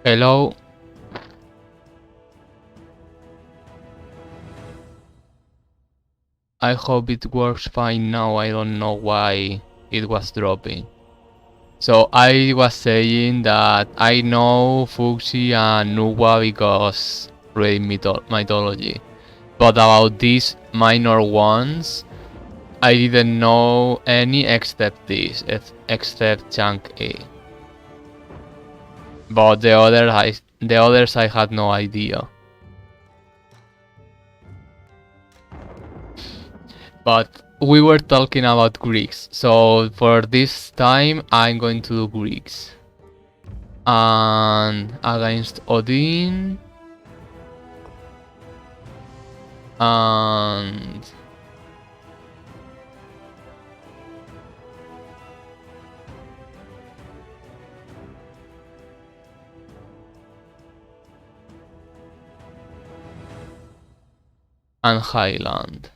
Hello. I hope it works fine now. I don't know why it was dropping. So I was saying that I know Fuxi and Nuwa because reading mythology. But about these minor ones, I didn't know any except this, except Chunk A. But the others I had no idea. But we were talking about Greeks, so for this time I'm going to do Greeks. And against Odin. And Highland.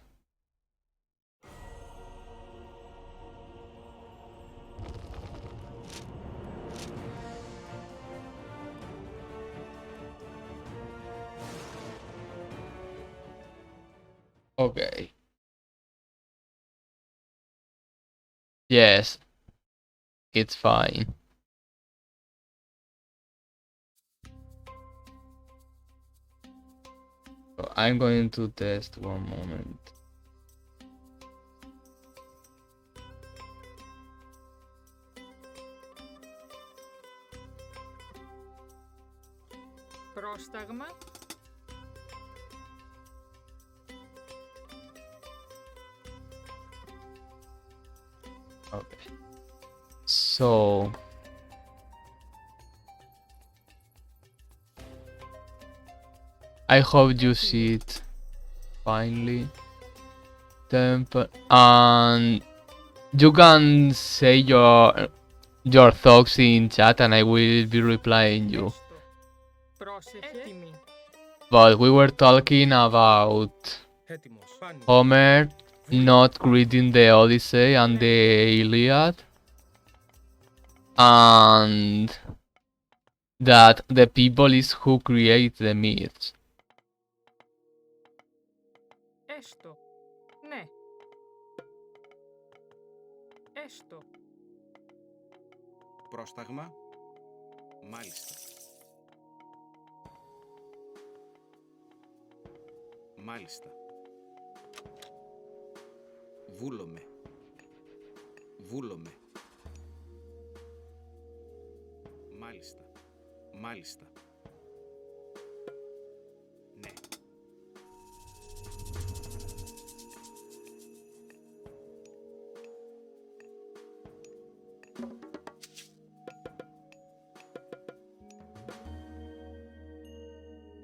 Okay. Yes, it's fine. So I'm going to test one moment. Πρόσταγμα. Okay. So I hope you see it finally. Temple, and you can say your thoughts in chat and I will be replying you. Έτοιμη. But we were talking about Homer not reading the Odyssey and the Iliad, and that the people is who create the myths. Έστω. Ναι. Έστω. Πρόσταγμα. Μάλιστα. Μάλιστα. Βούλομαι. Βούλομαι. Μάλιστα. Μάλιστα. Ναι.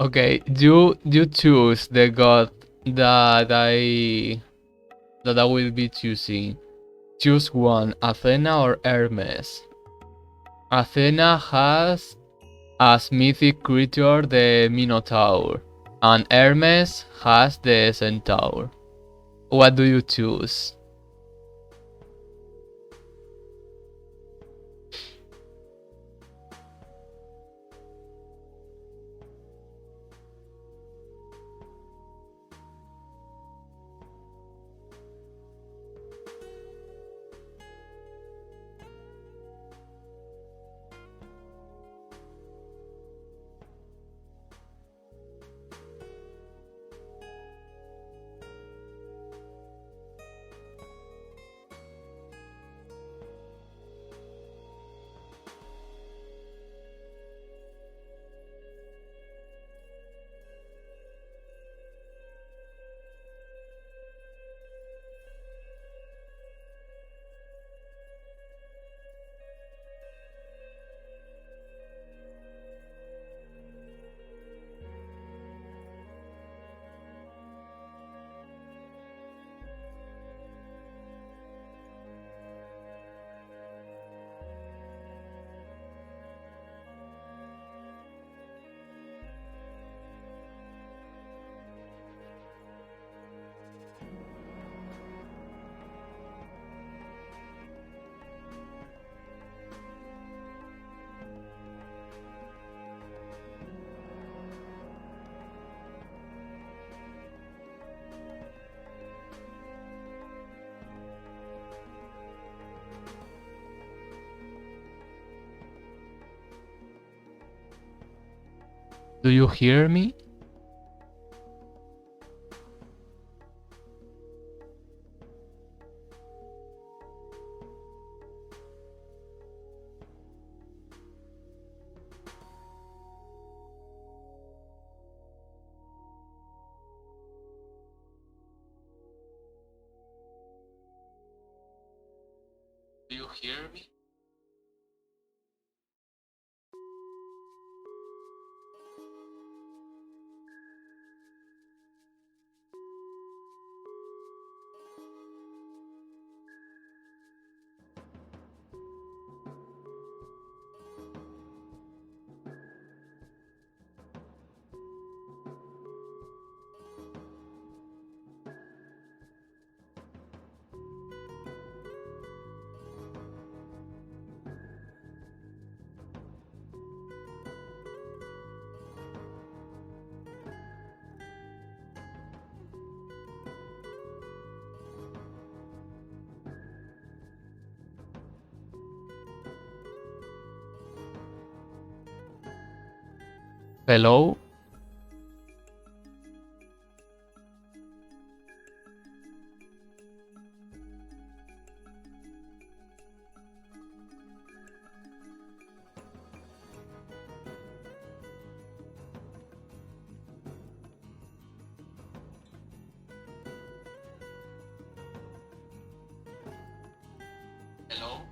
Okay, you choose the god that I will be choosing. Choose one, Athena or Hermes. Athena has as mythic creature the Minotaur, and Hermes has the Centaur. What do you choose? Do you hear me? Do you hear me? Hello? Hello?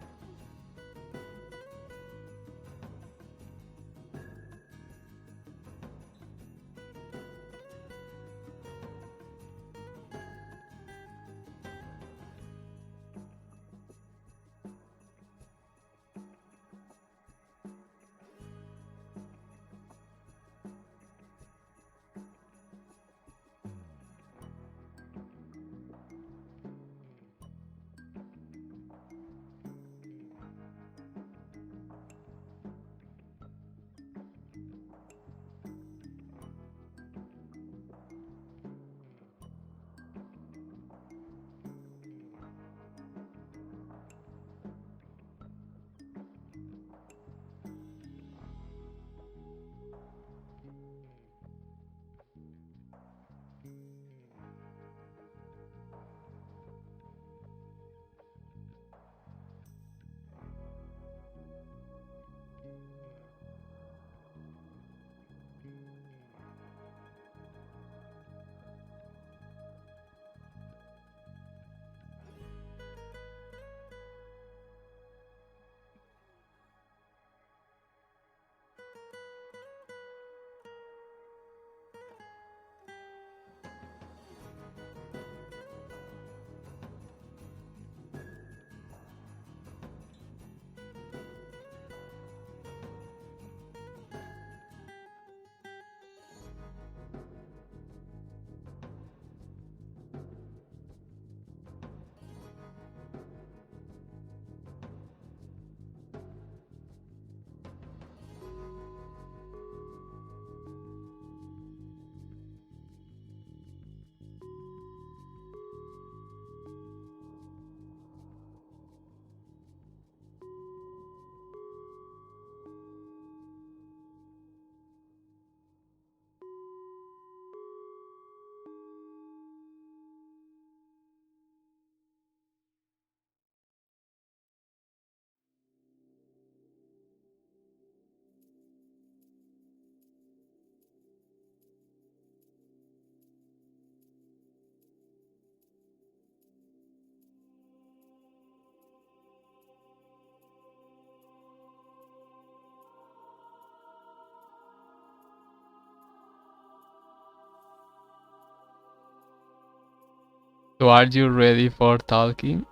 So are you ready for talking?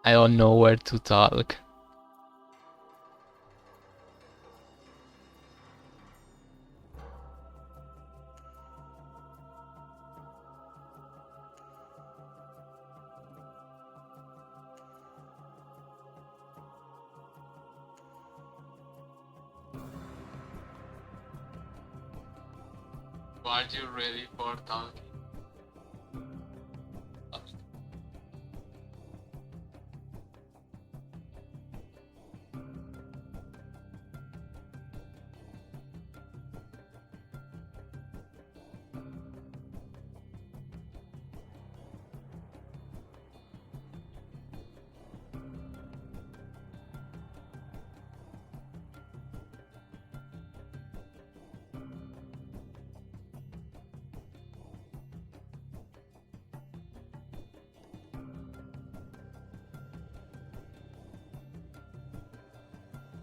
I don't know where to talk. Are you ready for talking?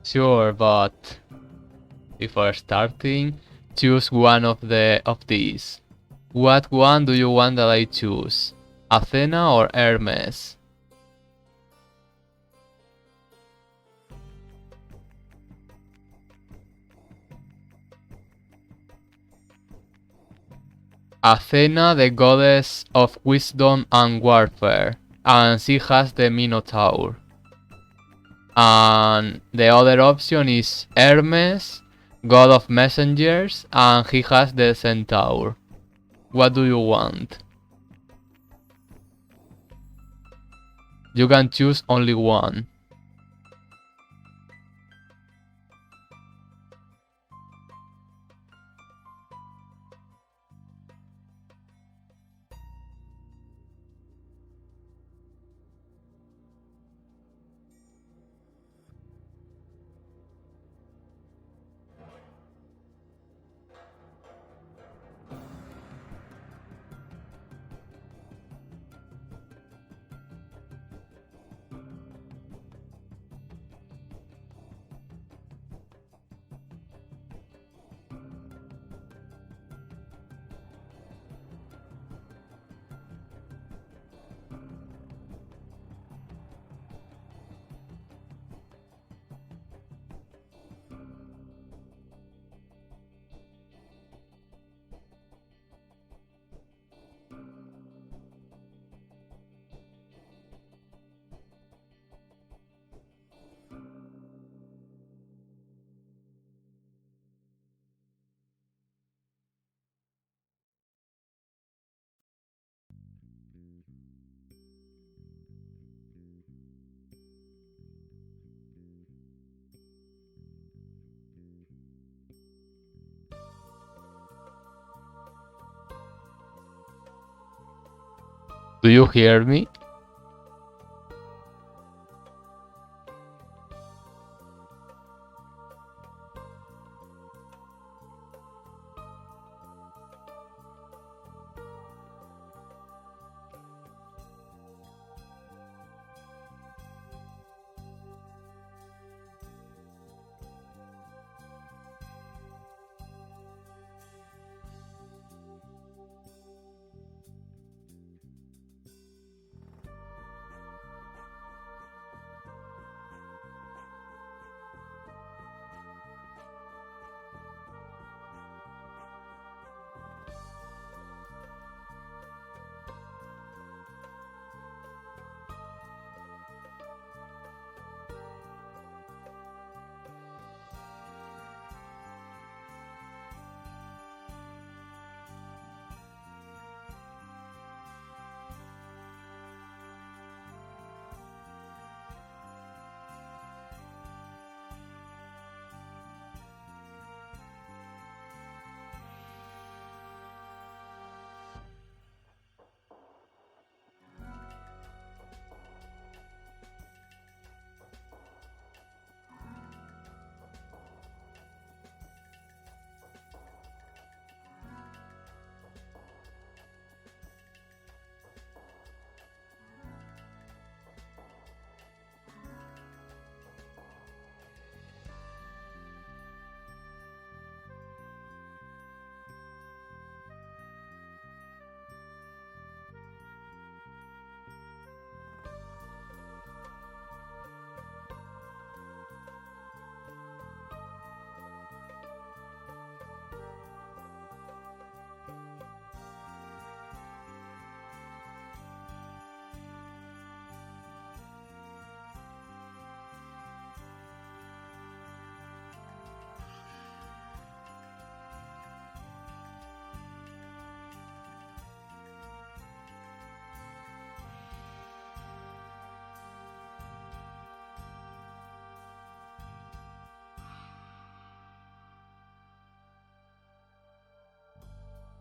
Sure, but before starting, choose one of these. What one do you want that I choose? Athena or Hermes? Athena, the goddess of wisdom and warfare, and she has the Minotaur. And the other option is Hermes, god of messengers, and he has the centaur. What do you want? You can choose only one. Do you hear me?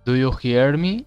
Do you hear me?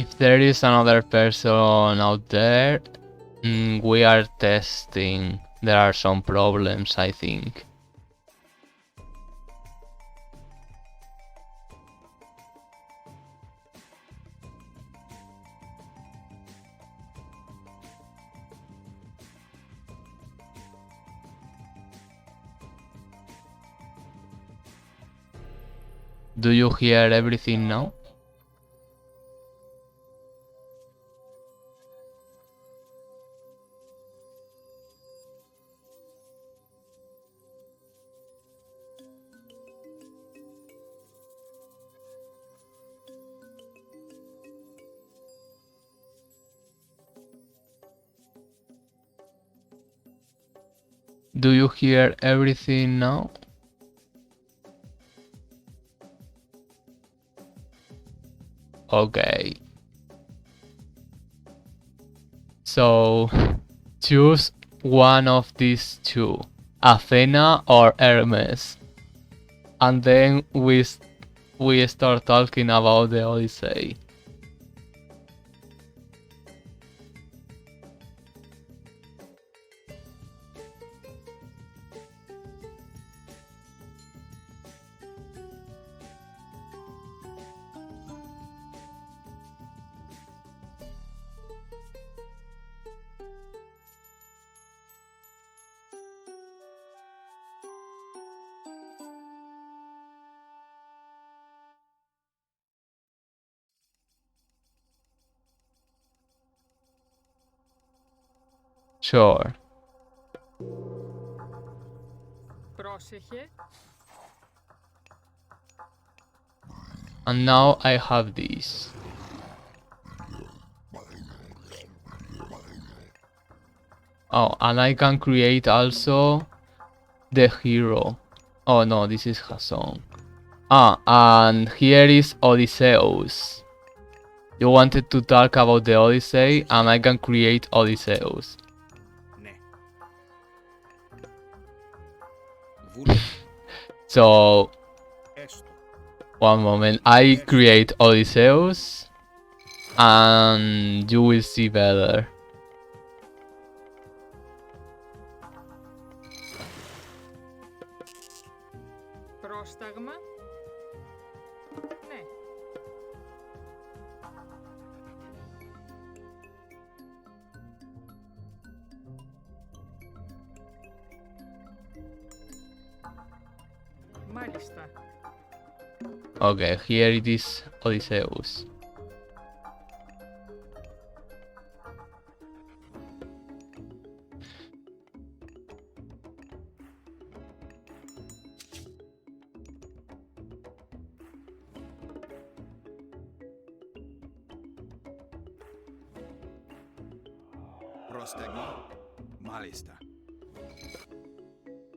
If there is another person out there, we are testing. There are some problems, I think. Do you hear everything now? Do you hear everything now? Okay. So, choose one of these two, Athena or Hermes. And then we start talking about the Odyssey. Sure. Πρόσεχε. And now I have this. Oh, and I can create also the hero. Oh no, this is Jason. Ah, and here is Odysseus. You wanted to talk about the Odyssey, and I can create Odysseus. Ναι. Βούλομαι. So, Έστω. one moment, I create Odysseus, and you will see better. Πρόσταγμα. Ναι. Μάλιστα. Okay, here it is Odysseus. Πρόσταγμα. Μάλιστα.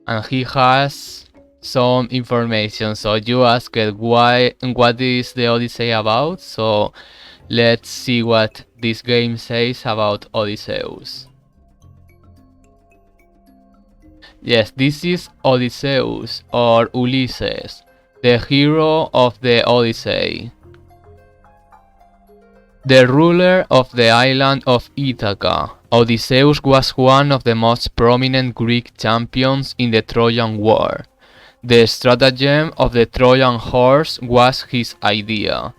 And he has some information. So you asked what is the Odyssey about? So let's see what this game says about Odysseus. Yes, this is Odysseus or Ulysses, the hero of the Odyssey. The ruler of the island of Ithaca, Odysseus was one of the most prominent Greek champions in the Trojan War. The stratagem of the Trojan horse was his idea.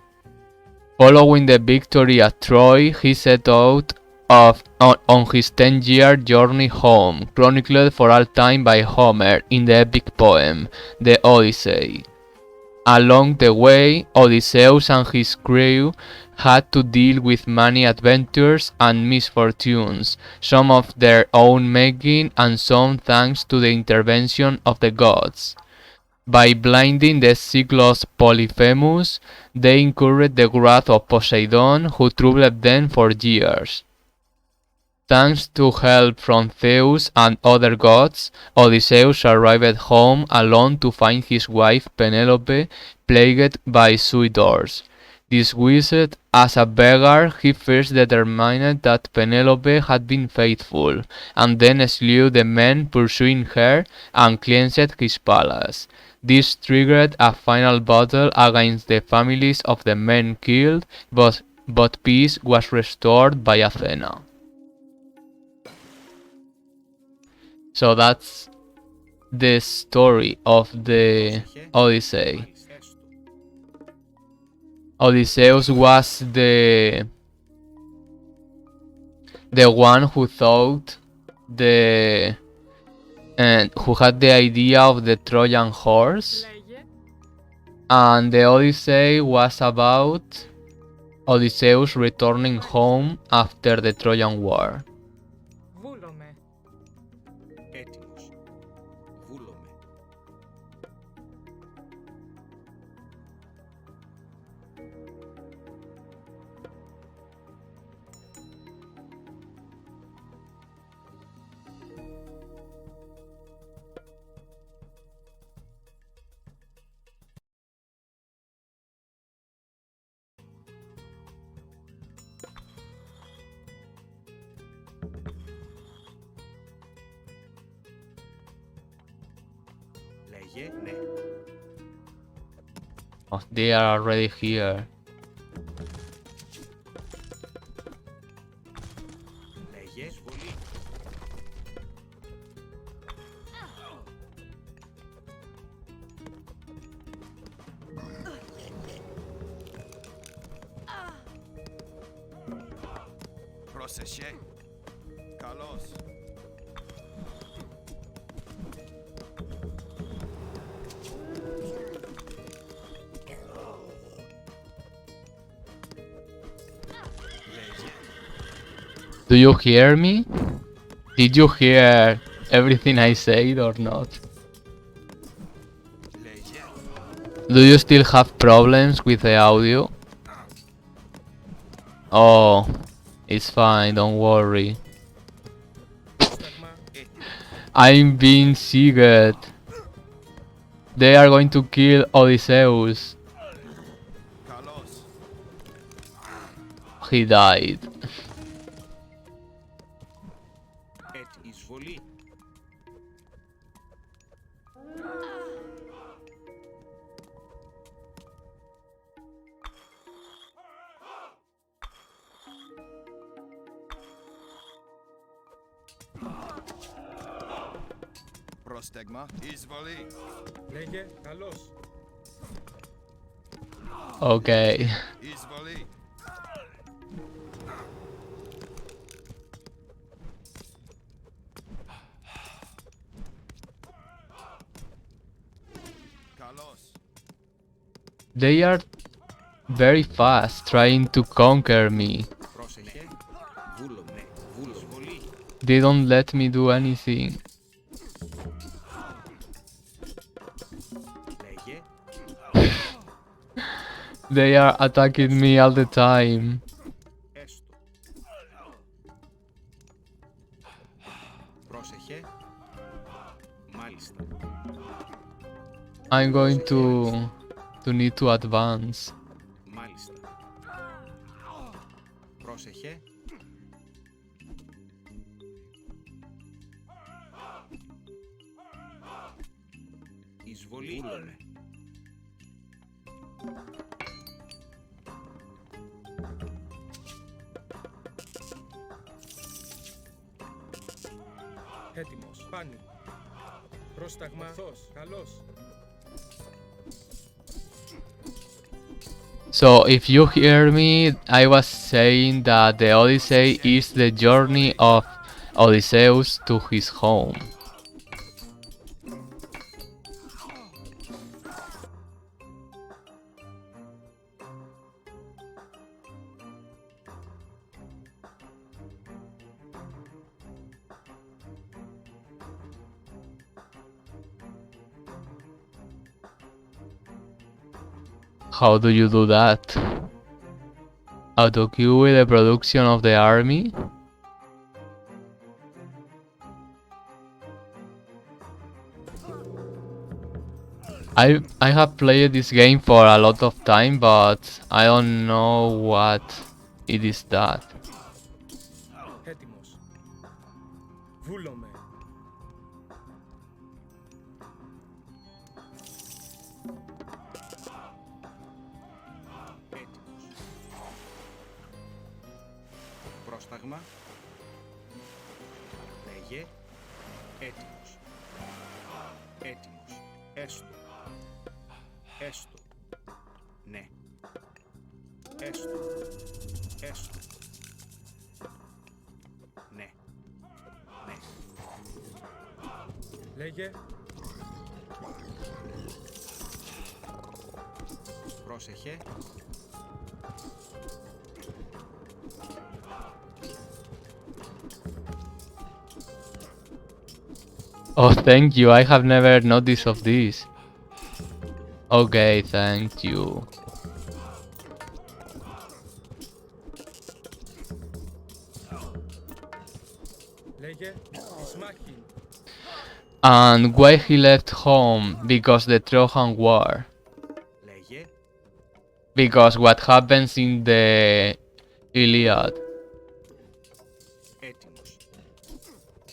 Following the victory at Troy, he set out on his 10-year journey home, chronicled for all time by Homer in the epic poem, The Odyssey. Along the way, Odysseus and his crew had to deal with many adventures and misfortunes, some of their own making and some thanks to the intervention of the gods. By blinding the Cyclops Polyphemus, they incurred the wrath of Poseidon, who troubled them for years. Thanks to help from Zeus and other gods, Odysseus arrived home alone to find his wife Penelope plagued by suitors. Disguised as a beggar, he first determined that Penelope had been faithful, and then slew the men pursuing her and cleansed his palace. This triggered a final battle against the families of the men killed, but peace was restored by Athena. So that's the story of the Odyssey. Έστω. Odysseus was the one who thought the and who had the idea of the Trojan horse, Λέγε. and the Odyssey was about Odysseus returning home after the Trojan War. Βούλομαι. Έτοιμος. Βούλομαι. Λέγε ναι. Oh, they are already here. Λέγε εισβολή. Πρόσεχε. Καλώς. Λέγε. Do you hear me? Did you hear everything I said or not? Λέγε. Do you still have problems with the audio? Oh, it's fine, don't worry. Πρόσταγμα. Έτοιμος. I'm being seated. They are going to kill Odysseus. Καλώς. He died. Εισβολή. Πρόσταγμα. Εισβολή. Λέγε. Καλώς. Okay. Εισβολή. Καλώς. They are very fast trying to conquer me. Πρόσεχε. Βούλομαι. Εισβολή. They don't let me do anything. Λέγε. They are attacking me all the time. Έστω. Πρόσεχε. Μάλιστα. I'm going to need to advance. Μάλιστα. Πρόσεχε. Εισβολή. Βούλομαι. Έτοιμος. Πάνι. Πρόσταγμα. Θος. Καλώς. So if you hear me, I was saying that the Odyssey is the journey of Odysseus to his home. How do you do that? Auto-queue the production of the army? I have played this game for a lot of time, but I don't know what it is that. Έτοιμος. Βούλομαι. Πρόσταγμα. Λέγε. Έτοιμος. Έτοιμος. Έστω. Έστω. Ναι. Έστω. Έστω. Ναι. Ναι. Λέγε. Πρόσεχε. Oh, thank you. I have never noticed of this. Okay, thank you. Λέγε. Ισμάχη. And why he left home? Because the Trojan War. Λέγε. Because what happens in the Iliad. Έτοιμος.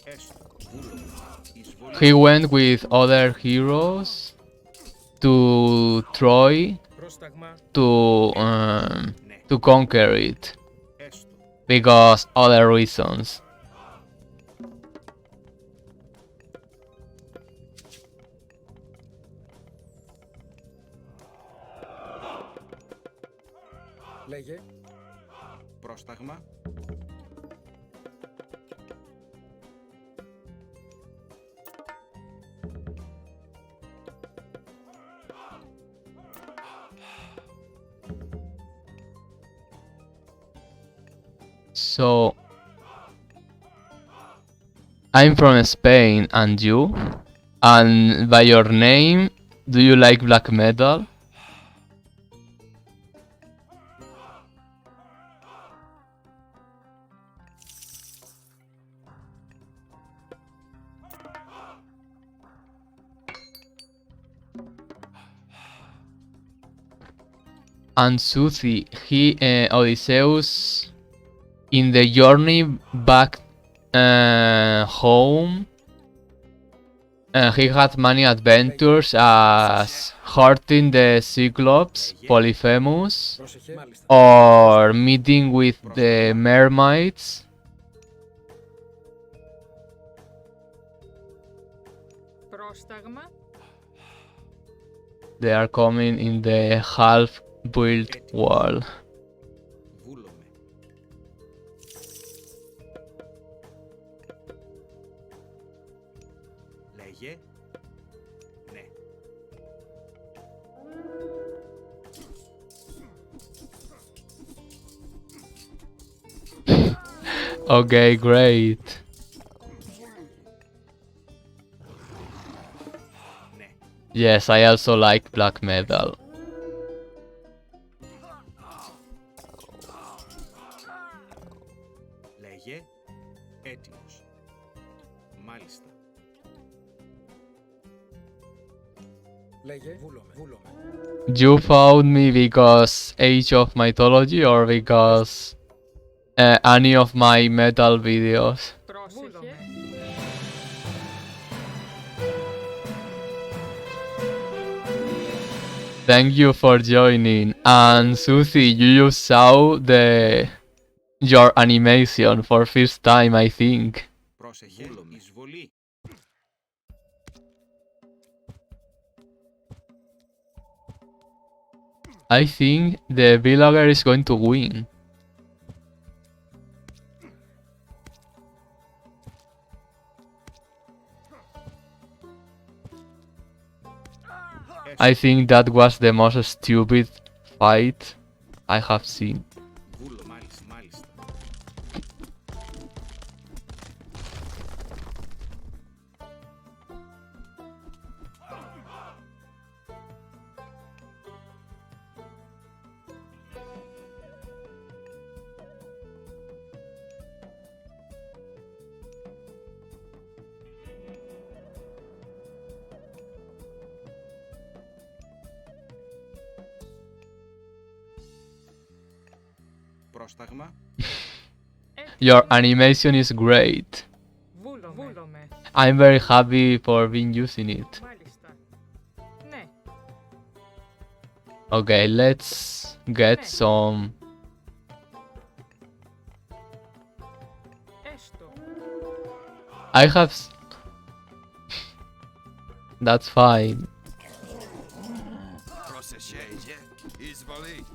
Έστω. Βούλο. Εισβολή. He went with other heroes to Troy Πρόσταγμα. to conquer it. Έστω. Because other reasons. Λέγε. Πρόσταγμα. So I'm from Spain, and you? And by your name, do you like black metal? And Suthi, Odysseus, in the journey back home, he had many adventures as hurting the Cyclops, Polyphemus, Πρόσεχε. Μάλιστα. or meeting with the mermaids. Πρόσταγμα. They are coming in the half-built wall. Βούλομαι. Λέγε. Ναι. Okay, great. Ναι. Yes, I also like black metal. Λέγε. Έτοιμος. Μάλιστα. Λέγε. Βούλομαι. Βούλομαι. You found me because Age of Mythology or because any of my metal videos? Πρόσεχε. Thank you for joining. And Susie, you just saw your animation for first time, I think. Πρόσεχε. Εισβολή. I think the villager is going to win. I think that was the most stupid fight I have seen. Βούλο. Μάλιστα. Μάλιστα. Πρόσταγμα. Your animation is great. Βούλομαι. I'm very happy for being using it. Μάλιστα. Ναι. Okay, let's get some I have. That's fine. Προσεχέ, εισβολή.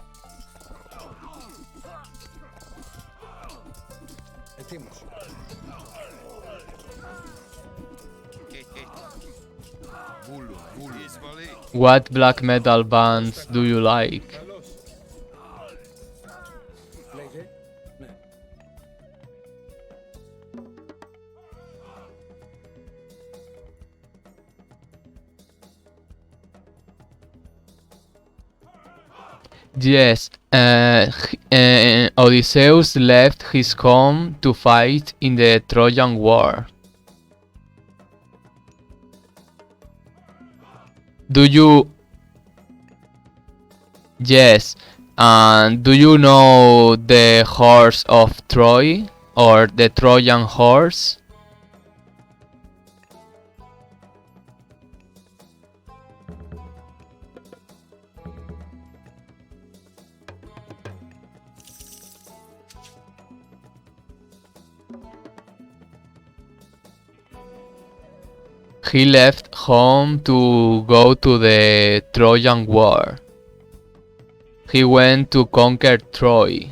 Ετοίμος. Βούλου, εισβολή. What black metal bands do you like? Καλώς. Λέγε. Ναι. Yes, Odysseus left his home to fight in the Trojan War. Do you? Yes, and do you know the horse of Troy or the Trojan horse? He left home to go to the Trojan War. He went to conquer Troy.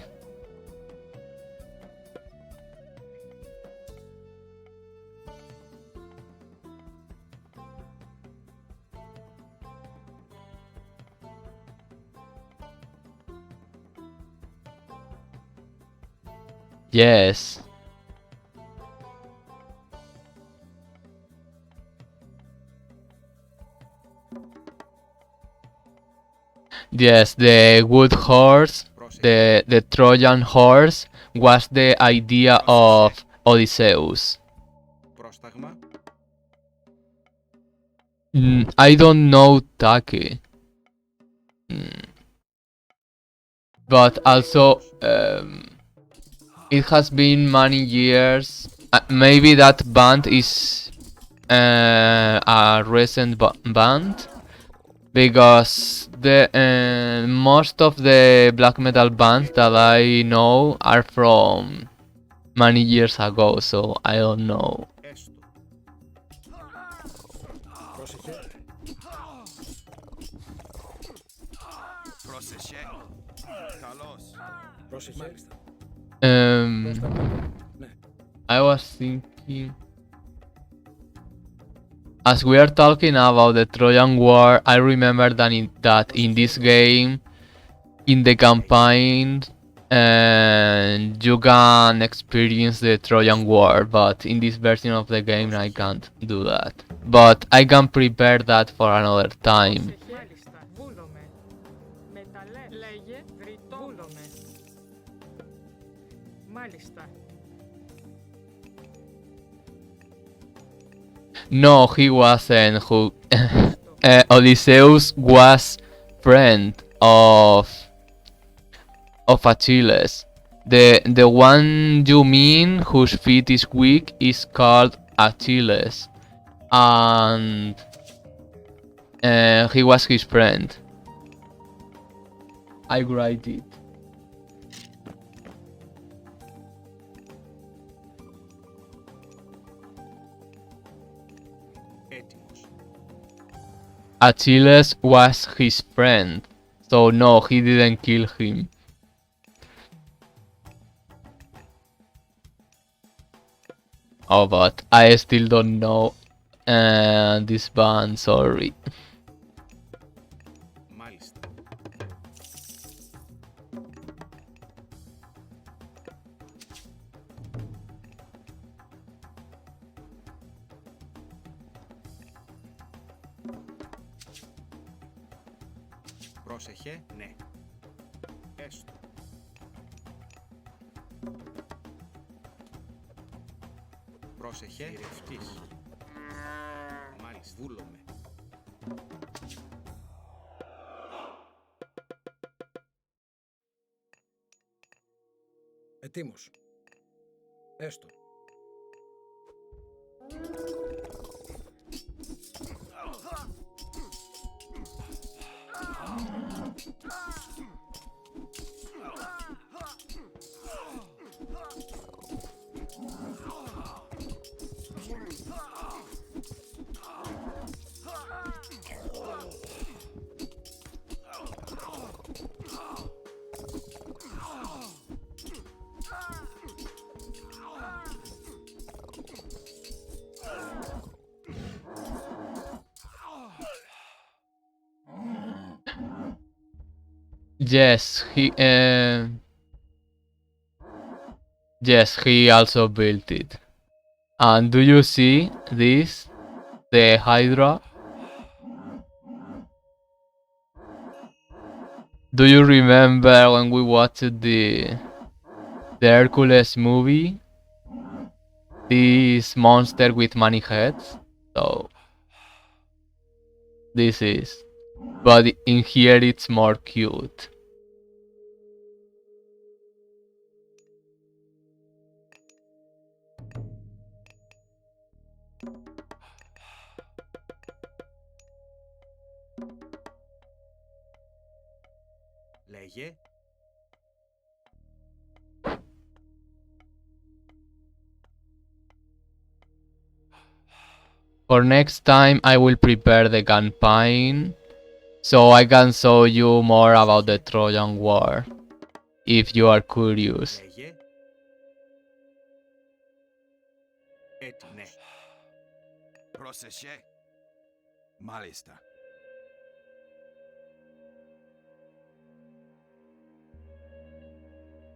Yes. Yes, the wood horse, the Trojan horse, was the idea of Odysseus. Πρόσταγμα. I don't know Take. But also, it has been many years. Maybe that band is a recent band. Because the most of the black metal bands that I know are from many years ago, so I don't know. Έστω. Πρόσεχε. Προσεχέ. Καλώς. Πρόσεχε. Μάλιστα. Ναι. I was thinking, as we are talking about the Trojan War, I remember that in this game, in the campaign, you can experience the Trojan War, but in this version of the game I can't do that. But I can prepare that for another time. Μάλιστα. Βούλομαι. Λέγε. Βούλομαι. Μάλιστα. No, he wasn't. Who Odysseus was friend of Achilles. The one you mean whose feet is weak is called Achilles, and he was his friend. I write it. Έτοιμος. Achilles was his friend, so no, he didn't kill him. Oh, but I still don't know this band, sorry. Μάλιστα. Πρόσεχε, ναι. Έστω. Πρόσεχε, ρευτής. Μάλιστα, βούλομαι. Ετοίμος. Έστω. Yes, yes, he also built it. And do you see this? The Hydra? Do you remember when we watched the Hercules movie? This monster with many heads? So this is. But in here it's more cute. Λέγε. For next time I will prepare the campaign so I can show you more about the Trojan War if you are curious. Λέγε. Ναι. Πρόσεχε. Μάλιστα.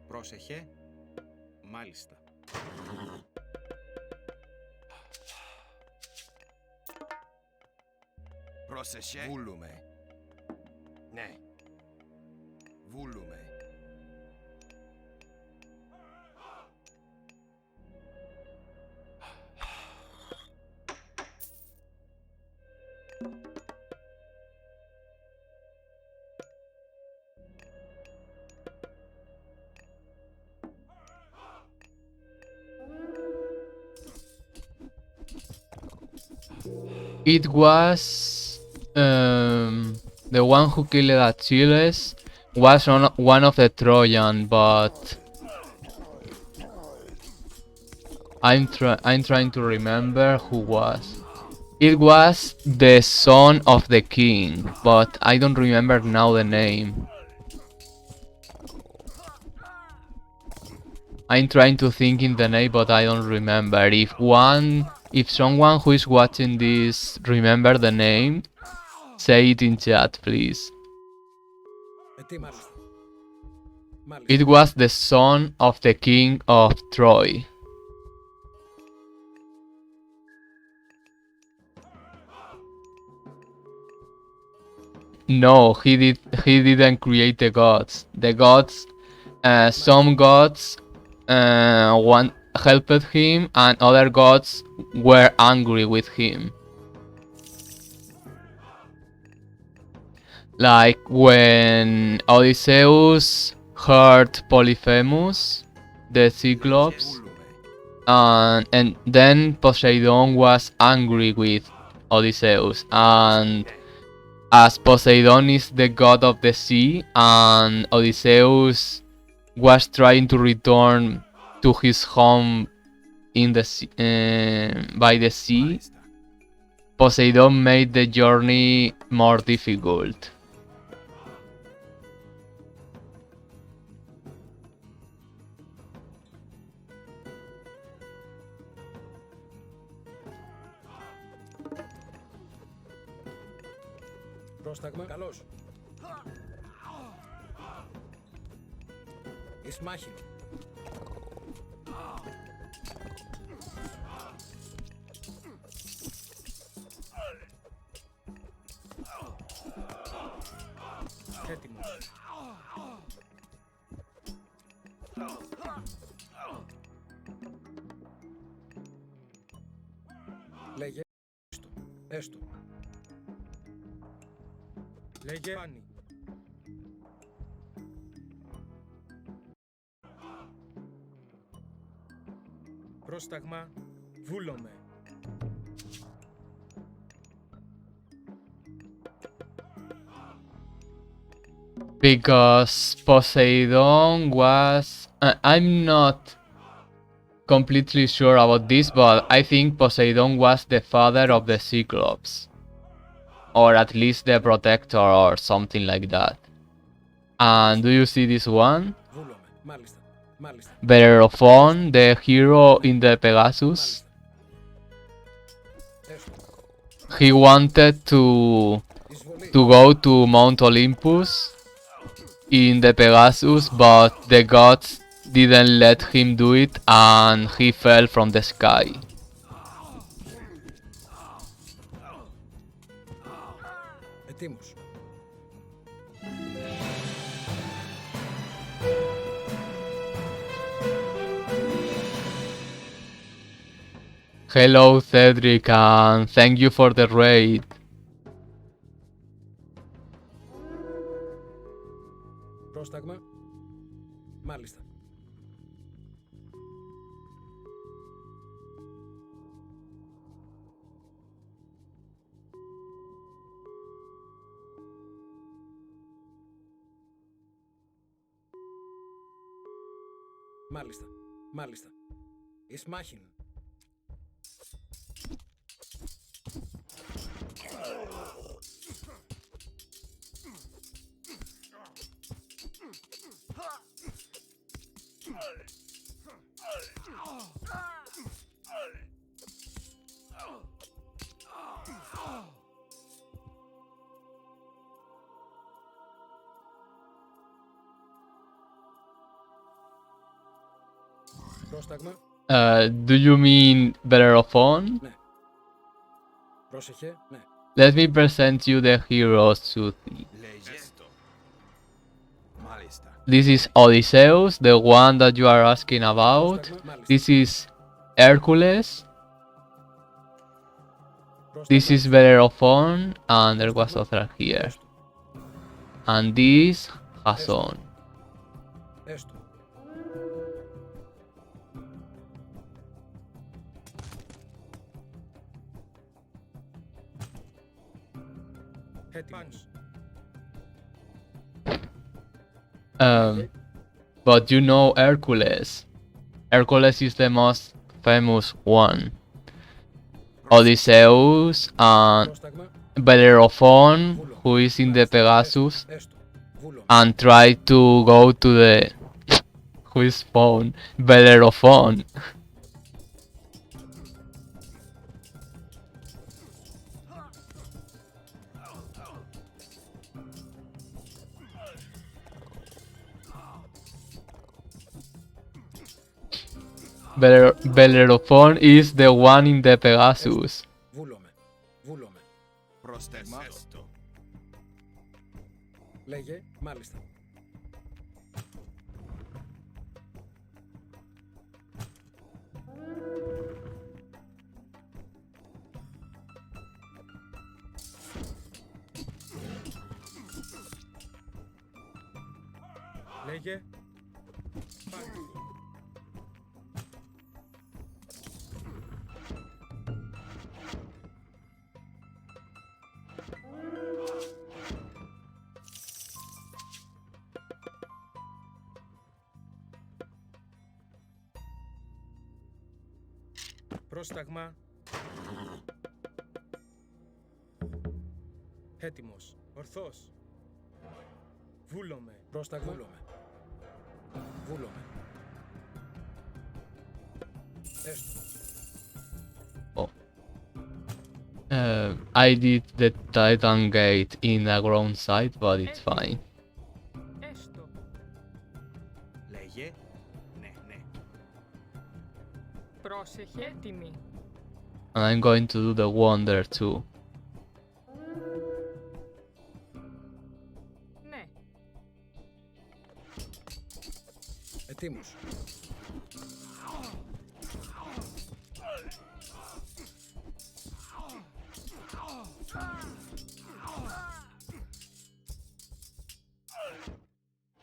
Πρόσεχε. Μάλιστα. Πρόσεχε. Βούλουμε. Ναι. Βούλουμε. It was the one who killed Achilles was one of the Trojan, but I'm trying to remember who was. It was the son of the king, but I don't remember now the name. I'm trying to think in the name, but I don't remember. If someone who is watching this remember the name, say it in chat, please. Τι μάλιστα. Μάλιστα. It was the son of the king of Troy. No, he didn't create the gods. The gods, some gods helped him, and other gods were angry with him. Like when Odysseus hurt Polyphemus, the Cyclops, and then Poseidon was angry with Odysseus, and as Poseidon is the god of the sea, and Odysseus was trying to return to his home in the sea, by the sea, Poseidon made the journey more difficult. Πρόσταγμα. Καλώς. Εις μάχη. Έτοιμος. Λέγε. Έστω. Λέγε. Πάνι. Πρόσταγμα. Βούλομαι. Because Poseidon was... I'm not completely sure about this, but I think Poseidon was the father of the Cyclops. Or at least the protector or something like that. And do you see this one? Βούλομαι. Μάλιστα. Μάλιστα. Bellerophon, the hero in the Pegasus. Έστω. He wanted to Εισβολή. go to Mount Olympus in the Pegasus, but the gods didn't let him do it and he fell from the sky. Ετοίμος. Hello Cedric, and thank you for the raid. Πρόσταγμα. Μάλιστα. Μάλιστα. Μάλιστα. Εις μάχην. Πρόσταγμα. Do you mean Bellerophon? Ναι. Πρόσεχε. Ναι. Let me present you the heroes to thee. Λέγε. Έστω. Μάλιστα. This is Odysseus, the one that you are asking about. This is Hercules. This is Bellerophon, and there was other here. And this Jason. Έστω. Έτοιμος. But you know Hercules. Hercules is the most famous one. Odysseus and Πρόσταγμα. Bellerophon, who is in the Pegasus, Έστω. Βούλο. and try to go to the who is phone Bellerophon. Bellerophon is the one in the Pegasus. Βούλομαι. Βούλομαι. Πρόσταγμα. Έστω. Λέγε. Μάλιστα. Λέγε. Πάλι. Πρόσταγμα. Έτοιμος. Ορθός. Βούλομαι. Πρόσταγμα. Βούλομαι. Βούλομαι. Έστω. I did the Titan Gate in the ground side, but it's fine. Έστω. Λέγε. Ναι, ναι. Πρόσεχε. Έτοιμη. And I'm going to do the wonder too. Ναι. Ετοίμος.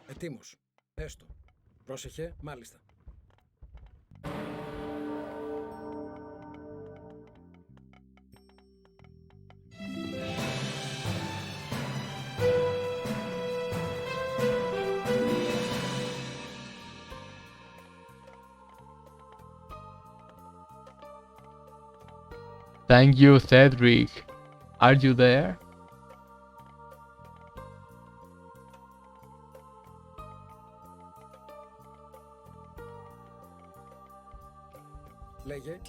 Ετοίμος. Έστω. Πρόσεχε. Μάλιστα. Thank you, Cedric. Are you there? Λέγε.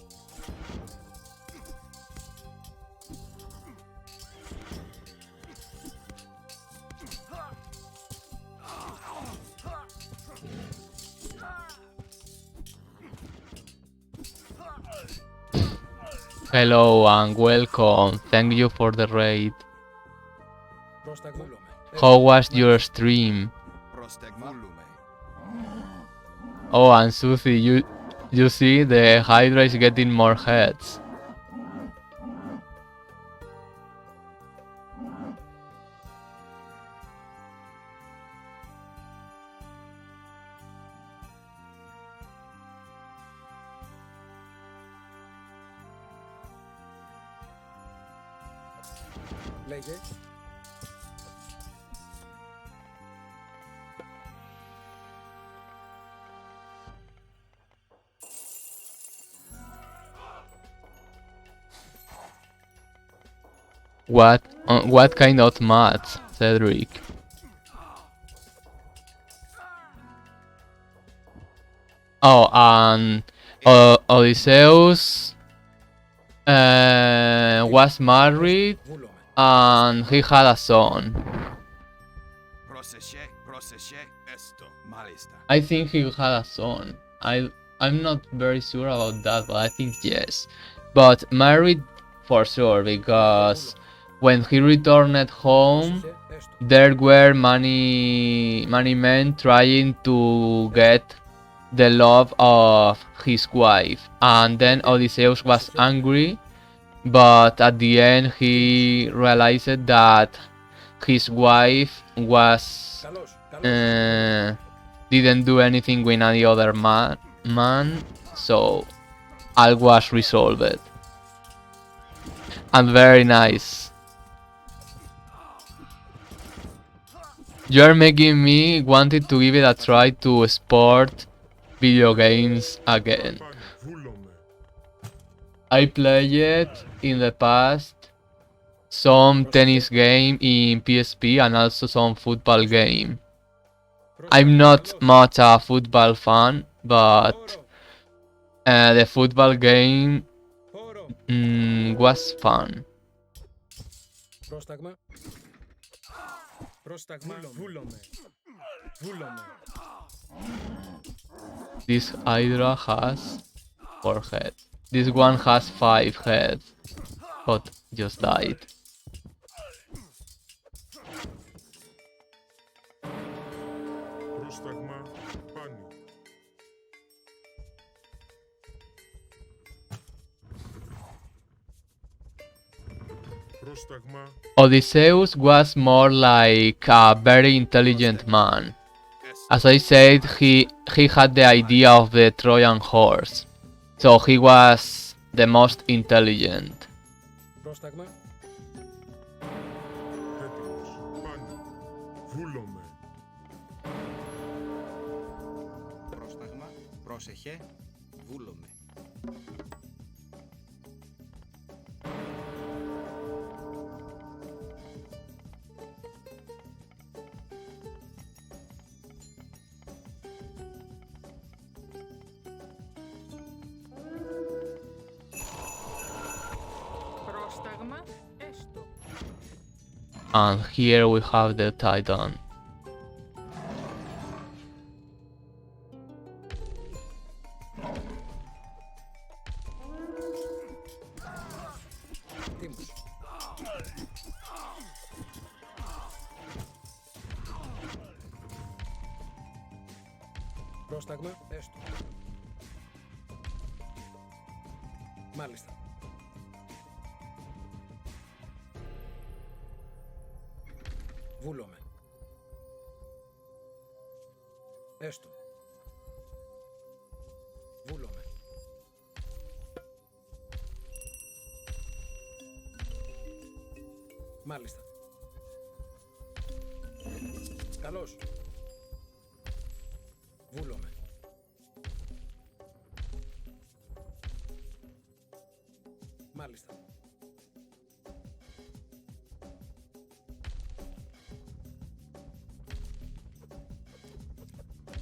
Hello and welcome. Thank you for the raid. Πρόσταγμα. Βούλομαι. How was your stream? Πρόσταγμα. Βούλουμε. Oh, and Susie, you see the Hydra is getting more heads. Λέγε. What kind of maths, Cedric? Oh, and Odysseus was married Βούλομαι. and he had a son. Πρόσεχε έστω. Μάλιστα. I think he had a son. I'm not very sure about that, but I think yes. But married for sure, because when he returned home, Πρόσεχε έστω. there were many men trying to get the love of his wife, and then Odysseus was angry, but at the end he realized that his wife was Καλώς. Καλώς. didn't do anything with any other man, so all was resolved. And very nice. You're making me wanted to give it a try to sport video games again. Βούλομαι. I played in the past some tennis game in PSP and also some football game. I'm not much a football fan, but Χώρο. the football game Χώρο. was fun. Πρόσταγμα. Πρόσταγμα. Βούλομαι. Βούλομαι. This Hydra has 4 heads. This one has 5 heads, but just died. Πρόσταγμα. Πάνι. Πρόσταγμα. Odysseus was more like a very intelligent man. As I said, he had the idea of the Trojan horse, so he was the most intelligent. Πρόσταγμα. Έτοιμος. Πάνι. Βούλομαι. Πρόσταγμα. Πρόσεχε. Βούλουμε. Πρόσταγμα έστω. And here we have the Titan. Έτοιμος. Πρόσταγμα. Έστω. Μάλιστα. Βούλομαι. Έστω. Βούλομαι. Μάλιστα. Καλώς. Βούλομαι. Μάλιστα.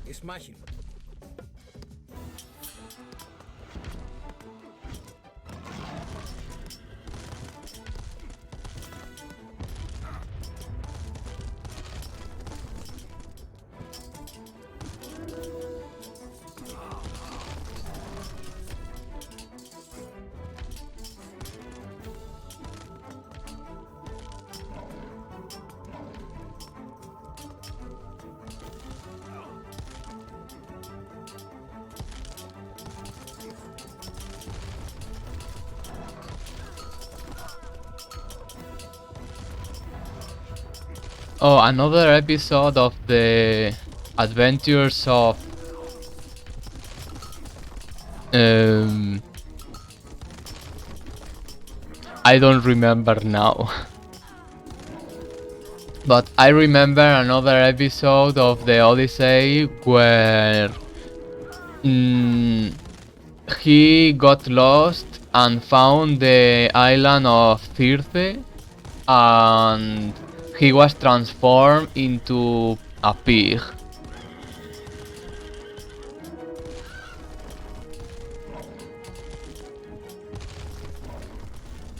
Ισμάχιν. Oh, another episode of the adventures of I don't remember now. But I remember another episode of the Odyssey where he got lost and found the island of Circe, and he was transformed into a pig.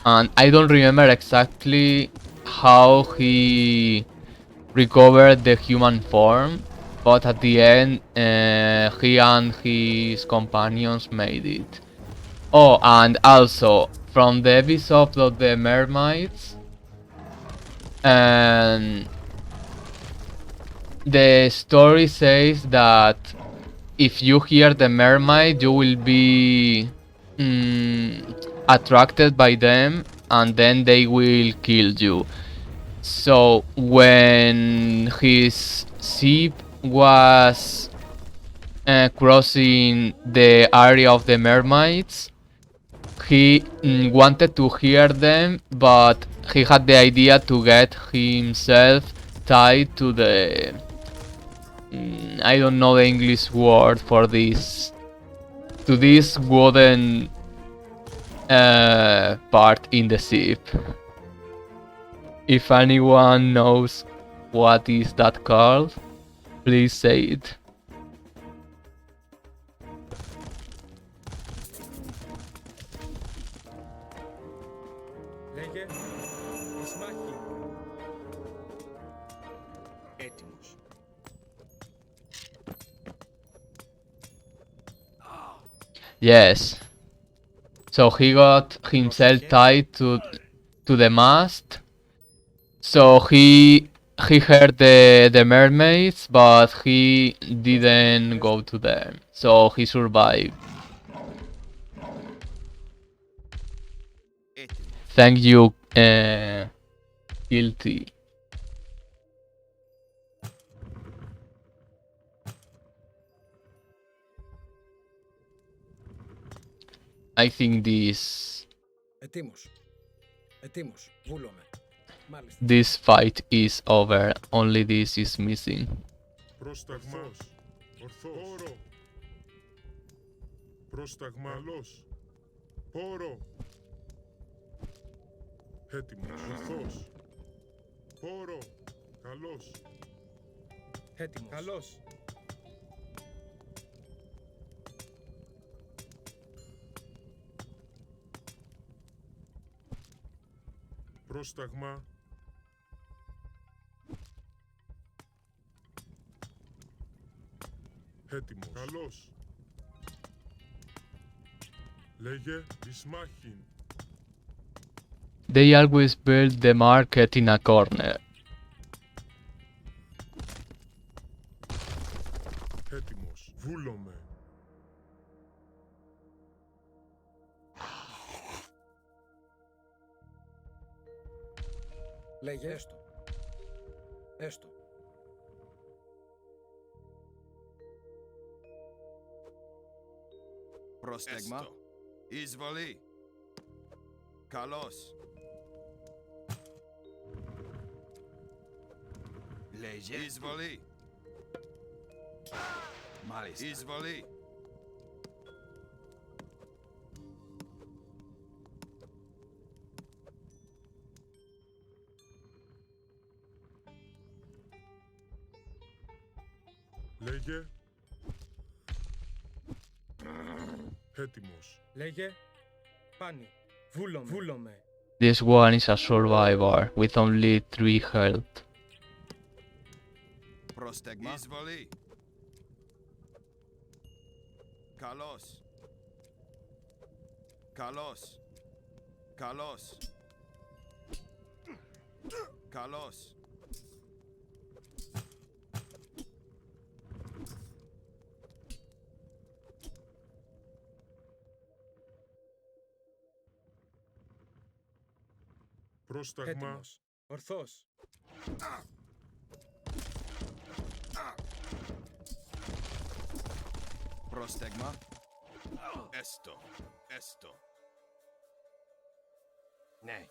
And I don't remember exactly how he recovered the human form, but at the end, he and his companions made it. Oh, and also from the episode of the mermaids, and the story says that if you hear the mermaid, you will be attracted by them, and then they will kill you. So when his ship was crossing the area of the mermaids, he wanted to hear them, but he had the idea to get himself tied to the I don't know the English word for this, to this wooden part in the ship. If anyone knows what is that called, please say it. Λέγε. Ισμάχη. Έτοιμος. Yes. So he got himself tied to the mast. So he heard the mermaids, but he didn't go to them. So he survived. Έτοιμος. Thank you, Guilty. I think Ετοίμος. Ετοίμος. Βούλομαι. Μάλιστα. this fight is over. Only this is missing. Πρόσταγμα. Ορθός. Πόρο. Πρόσταγμα. Καλός. Πόρο. Έτοιμος. Ορθός. Πόρο. Καλός. Έτοιμος. Καλός. Πρόσταγμα. Έτοιμος. Καλός. Λέγε Ισμάχην. They always build the market in a corner. Έτοιμος. Βούλομαι. Λέγε. Έστω. Έστω. Πρόσταγμα. Έστω. Εισβολή. Καλώς. Λέγε. Εισβολή. Μάλιστα. Εισβολή. Λέγε. Έτοιμος. Λέγε. Πάνι. Βούλομαι. Βούλομαι. This one is a survivor with only 3 health. Πρόσταγμα. Εισβολή. Καλώς. Καλώς. Καλώς. Καλώς. Πρόσταγμα. Έτοιμος. Ορθός. Πρόστεγμα. Έστω. Έστω. Ναι.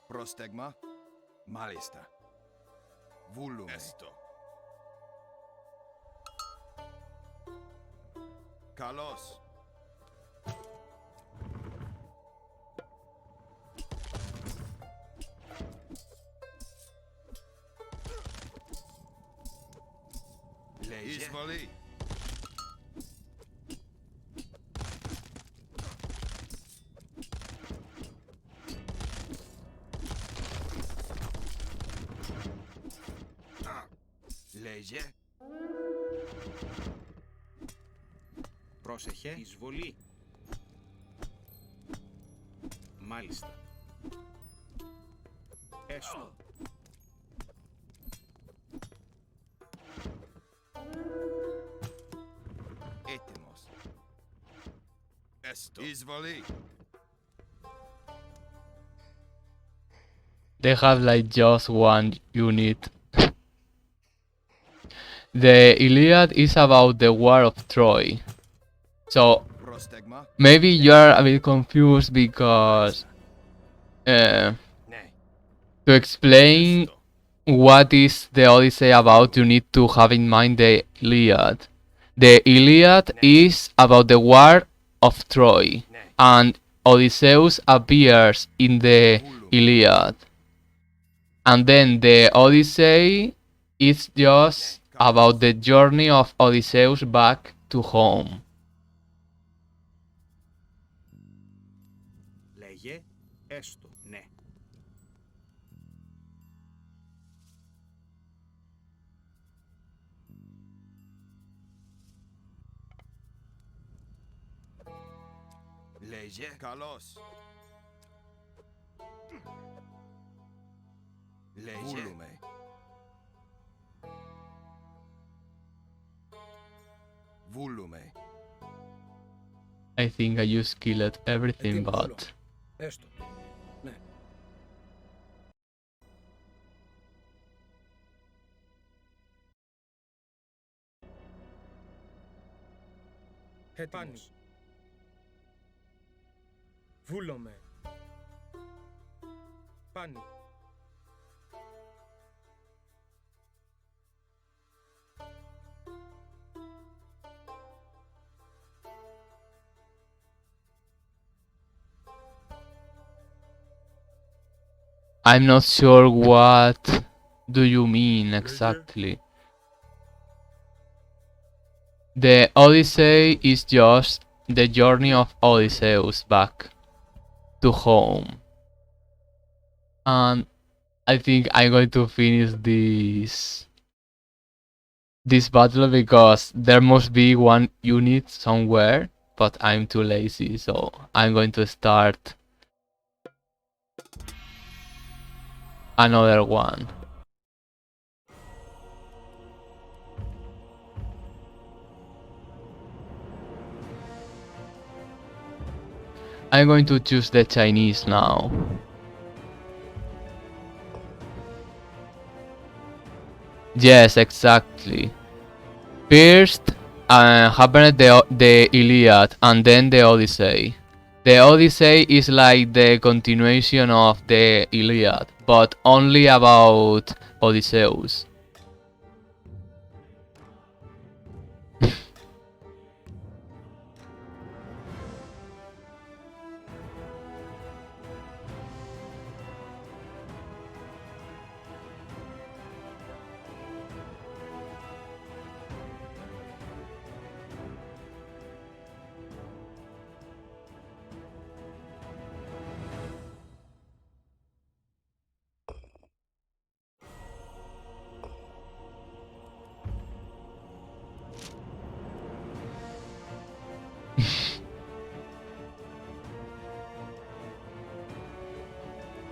Πρόστεγμα. Μάλιστα. Βούλουμε. Έστω. Καλώς. Εισβολή. Λέγε. Πρόσεχε. Εισβολή. Μάλιστα. Έστω. Έτοιμος. Έστω. Εισβολή. They have like just one unit. The Iliad is about the War of Troy. So Πρόστεγμα. maybe you are a bit confused because Ναι. to explain Έστω. what is the Odyssey about, you need to have in mind the Iliad. The Iliad is about the War of Troy, and Odysseus appears in the Iliad. And then the Odyssey is just about the journey of Odysseus back to home. Λέγε. Έστω. Ναι. Λέγε. Καλώς. Λέγε. Βούλουμε. Βούλουμε. I think I just killed everything, Ετοίμος, βούλο. but Έστω. Ναι. Έτοιμος. Βούλομαι. Πάνι. I'm not sure what do you mean exactly. The Odyssey is just the journey of Odysseus back to home. And I think I'm going to finish this battle because there must be one unit somewhere, but I'm too lazy, so I'm going to start another one. I'm going to choose the Chinese now. Yes, exactly. First happened the Iliad and then the Odyssey. The Odyssey is like the continuation of the Iliad, but only about Odysseus.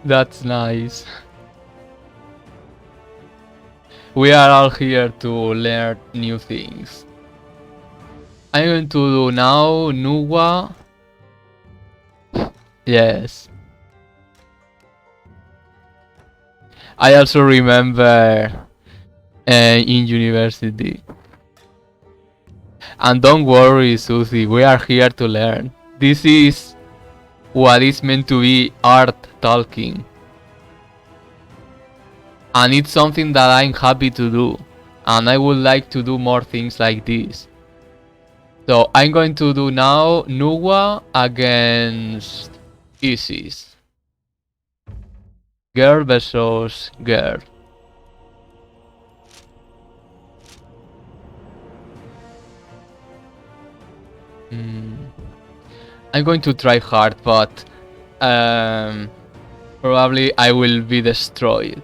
That's nice. We are all here to learn new things. I'm going to do now Nuwa. Yes. I also remember in university. And don't worry, Susie, we are here to learn. This is what is meant to be art talking. And it's something that I'm happy to do. And I would like to do more things like this. So I'm going to do now Nuwa against Isis. Girl versus girl. I'm going to try hard, but probably I will be destroyed.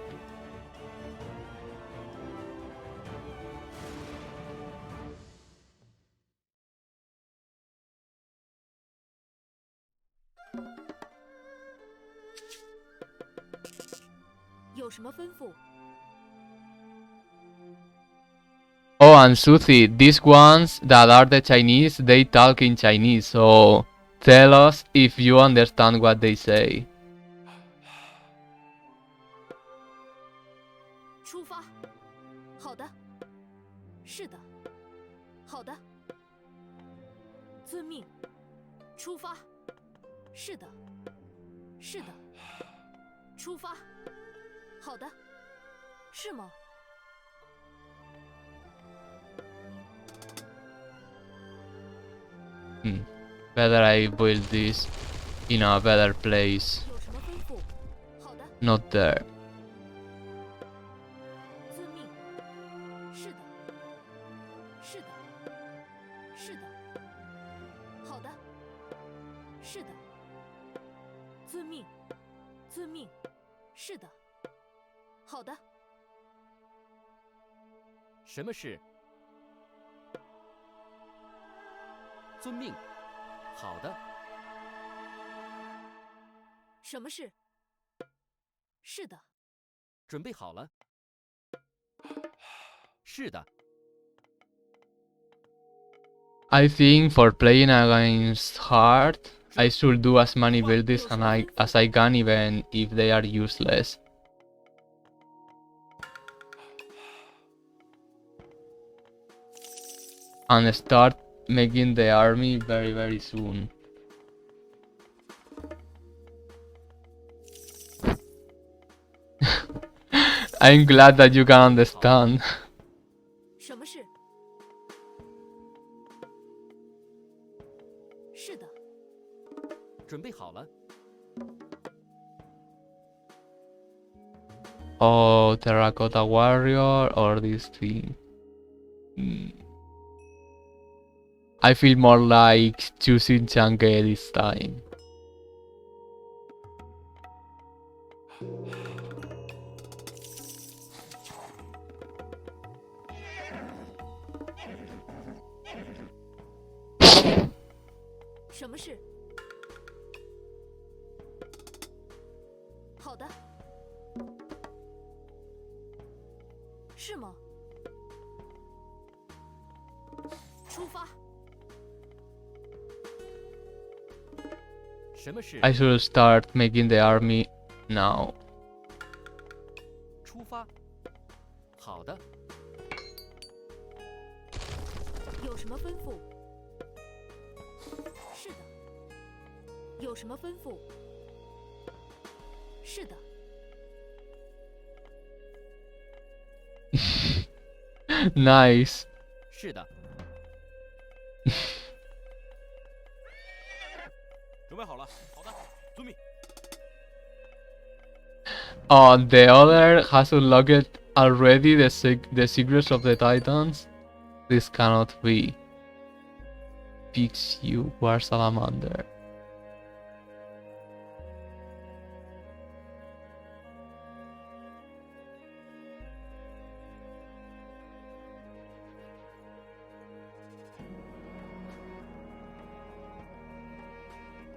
Oh, and Suthi, these ones that are the Chinese, they talk in Chinese, so tell us if you understand what they say. 出发。好的。是的。好的。遵命。出发。是的。是的。出发。好的。是吗？ Better I build this in a better place. Not there. 遵命。是的。是的。是的。好的。是的。遵命。遵命。是的。好的。什么事？遵命。好的。什么事？是的。准备好了。是的。I think for playing against hard, I should do as many builds as I can, even if they are useless. And start making the army very soon. I'm glad that you can understand. 什么事？是的。准备好了。 Oh, Terracotta Warrior or this thing. I feel more like choosing Chang'e this time. “什么事？好的。是吗？出发。 什么事？ I should start making the army now. 出发。好的。有什么吩咐？是的。有什么吩咐？是的。 Nice. 是的。准备好了。好的，遵命。 Oh, the other has unlocked already the secrets of the Titans. This cannot be. Fix you, War Salamander.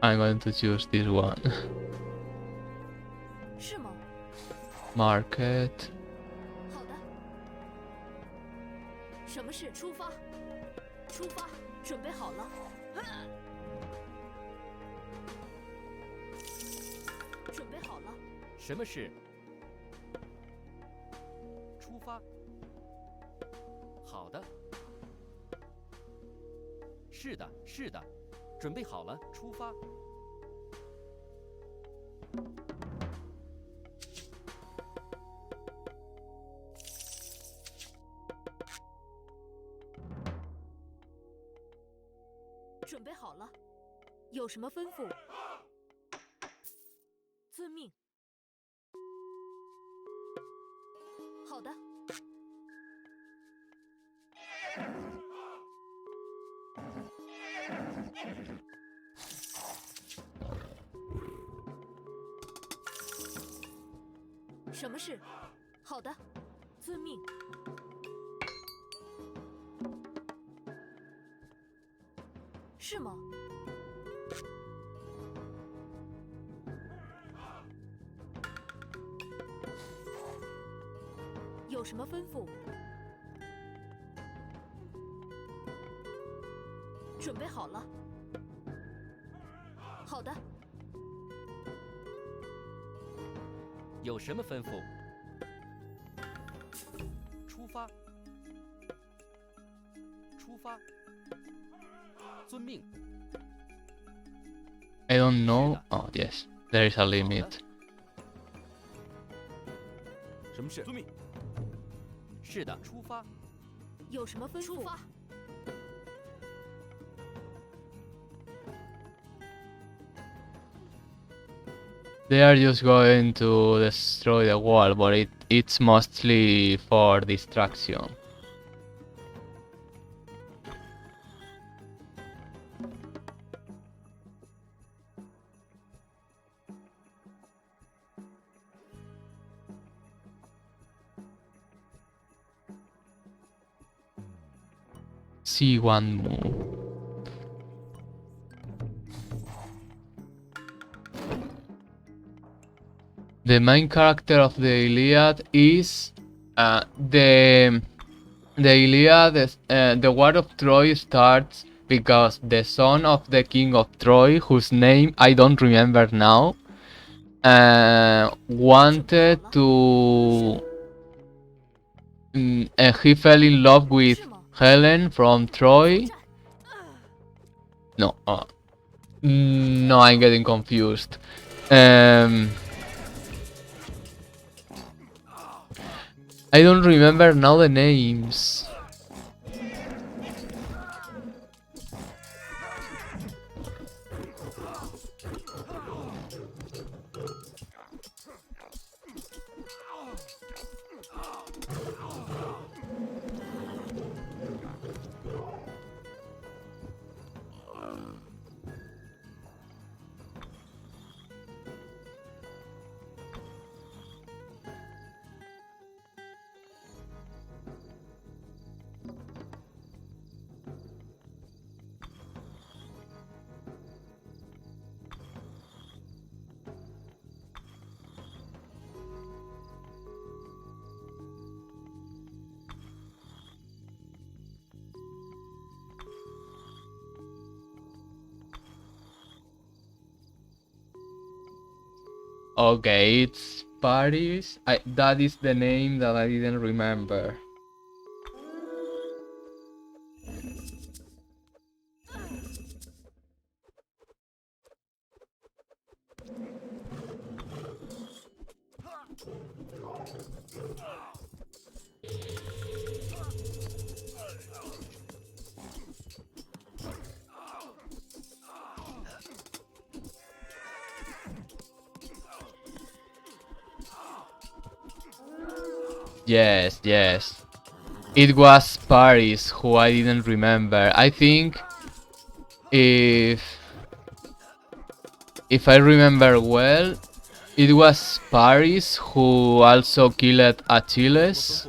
I'm going to choose this one. 是吗？ Market. 好的。什么事？出发。出发。准备好了。准备好了。什么事？出发。是的，是的，准备好了，出发。准备好了，有什么吩咐？遵命。好的。什么事？好的，遵命。是吗？有什么吩咐？准备好了。好的。有什么吩咐？出发。出发。遵命。 I don't know. Oh, yes. There is a limit. 什么事？遵命。是的，出发。有什么吩咐？出发。 They are just going to destroy the wall, but it's mostly for distraction. See one move. The main character of the Iliad is the Iliad. The War of Troy starts because the son of the king of Troy, whose name I don't remember now, wanted to. He fell in love with Helen from Troy. No, no, I'm getting confused. I don't remember now the names. Okay, it's Paris. That is the name that I didn't remember. Yes, yes. It was Paris who I didn't remember. I think if I remember well, it was Paris who also killed Achilles.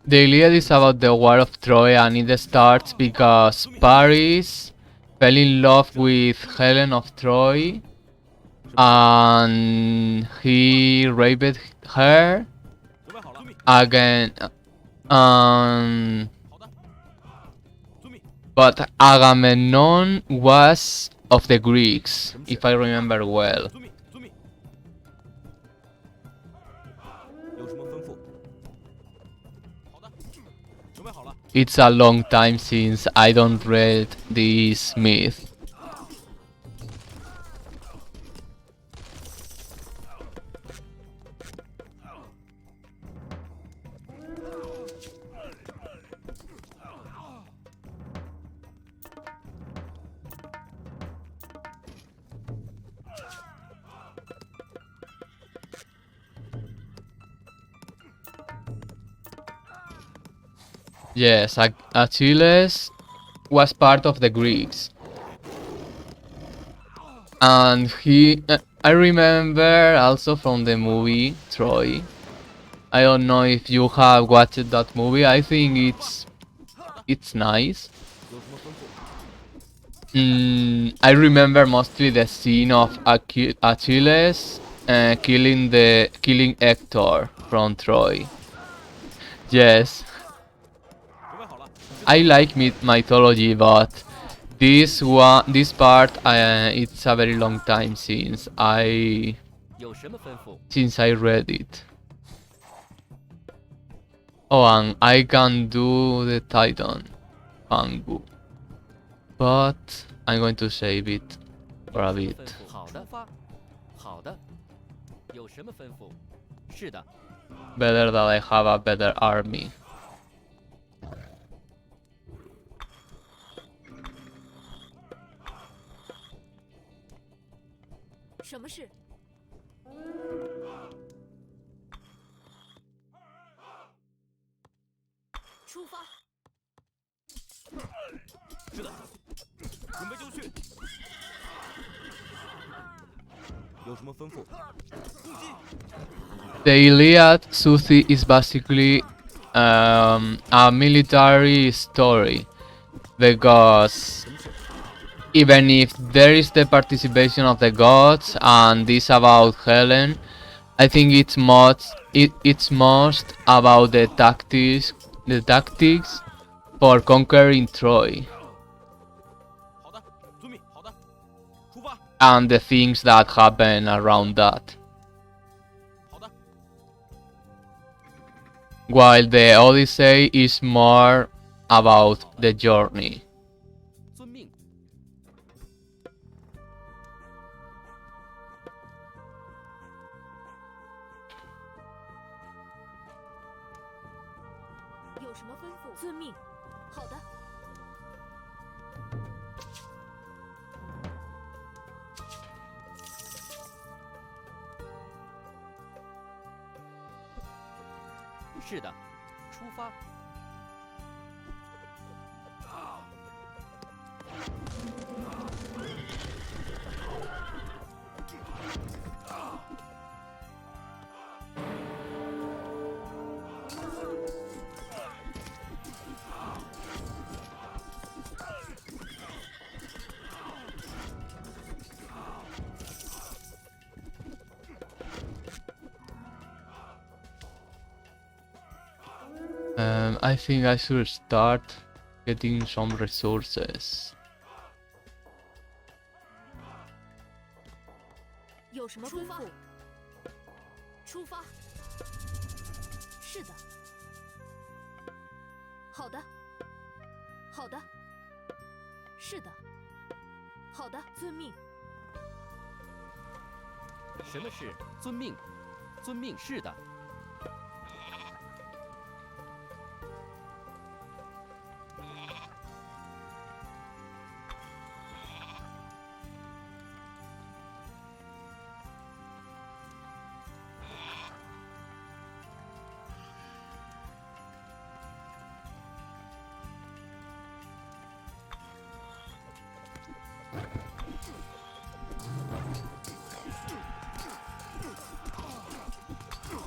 The Iliad is about the War of Troy, and it starts because Paris fell in love with Helen of Troy, and he raped her 准备好了。遵命。 again. Um, 好的。遵命。 but Agamemnon was of the Greeks, if I remember well. 遵命。遵命。有什么吩咐？好的。准备好了。 It's a long time since I don't read this myth. Yes, Achilles was part of the Greeks. And I remember also from the movie Troy. I don't know if you have watched that movie. I think it's nice. 有什么吩咐？ I remember mostly the scene of Achilles killing Hector from Troy. Yes, 准备好了。 I like mythology, but this part, it's a very long time since I 有什么吩咐？ read it. Oh, and I can do the Titan Pangu, but I'm going to save it for a 吩 bit. 咐。好的。出发。好的。有什么吩咐？是的。 Better that I have a better army. 什么事？出发！是的。准备就绪。有什么吩咐？攻击！ The Iliad Suthi is basically a military story, because even if there is the participation of the gods and this about Helen, I think it's most about the tactics for conquering Troy 好的。遵命。好的。出发。 and the things that happen around that. 好的。 While the Odyssey is more about the journey. 遵命。有什么吩咐？遵命。好的。是的。出发。 I think I should start getting some resources. 有什么吩咐？出发。是的。好的。好的。是的。好的，遵命。什么事？遵命。遵命。是的。 准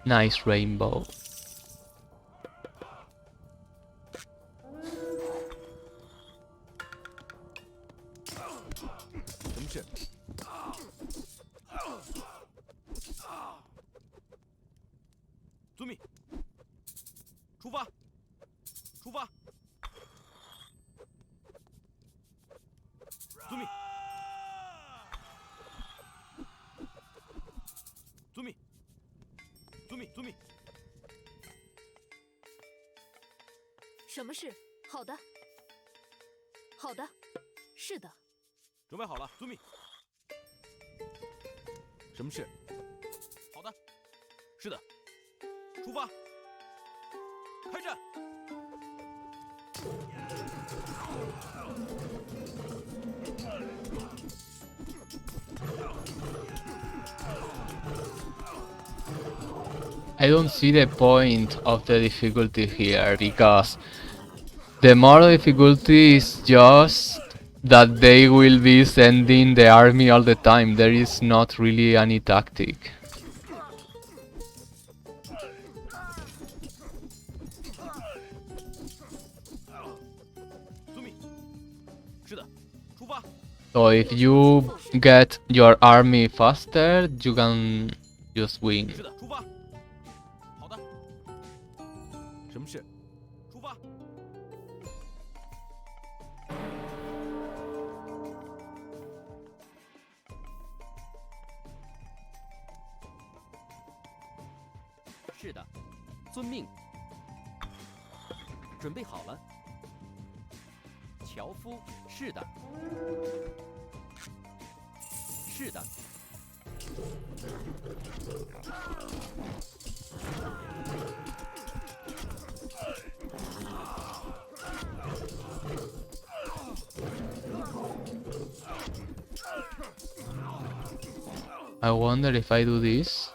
Nice rainbow. Zumi，什么事？好的，好的，是的。准备好了，Zumi。什么事？好的，是的，出发，开战。I don't see the point of the difficulty here, because the more difficulty is just that they will be sending the army all the time. There is not really any tactic. So if you get your army faster, you can just win. 是的，出发。好的。什么事？出发。是的，遵命。准备好了。樵夫，是的。是的。I wonder if I do this.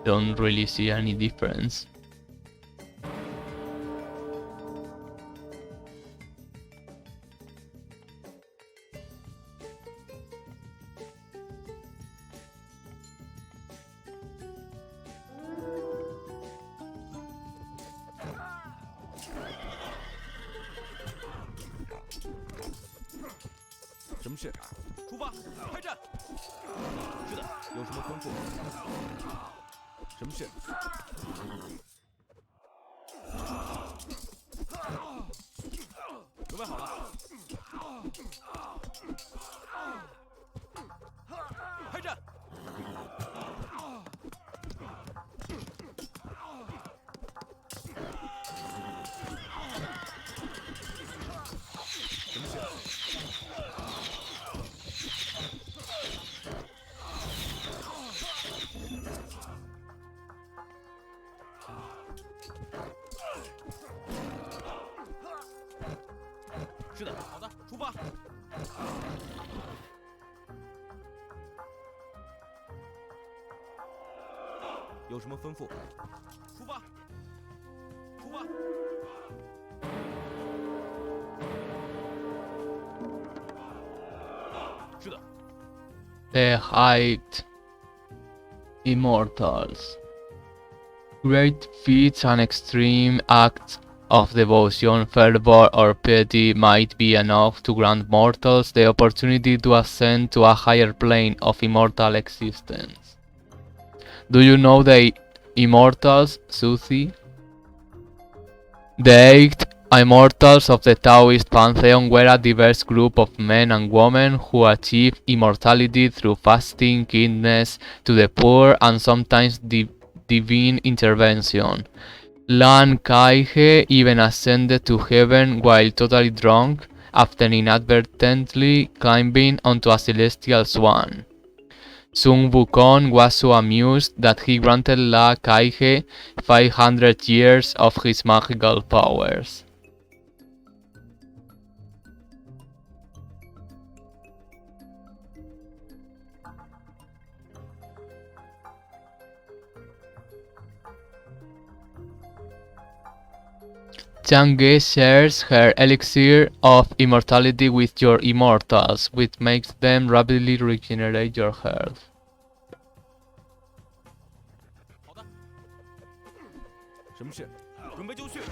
Don't really see any difference.什么事？出发，开战。是的，有什么吩咐？什么事？准备好了。开战。什么事？是的，好的，出发。有什么吩咐？出发！出发！是的。The Hydra. Immortals. Great feats and extreme acts of devotion, fervor, or piety might be enough to grant mortals the opportunity to ascend to a higher plane of immortal existence. Do you know the Immortals, Suzy? The 8 Immortals of the Taoist pantheon were a diverse group of men and women who achieved immortality through fasting, kindness to the poor, and sometimes divine intervention. Lan Kaihe even ascended to heaven while totally drunk after inadvertently climbing onto a celestial swan. Sun Wukong was so amused that he granted La Kaige 500 years of his magical powers. Chang'e shares her elixir of immortality with your immortals, which makes them rapidly regenerate your health. 好的。什么事？准备就绪。什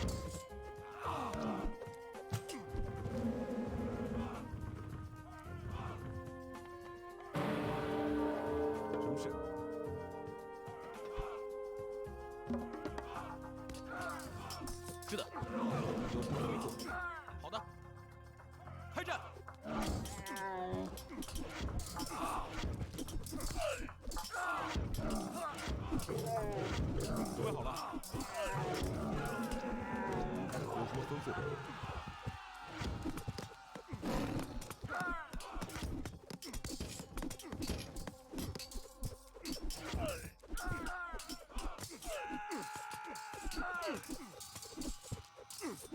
么事？是的。有什么吩咐？好的。开战！准备好了。有什么吩咐？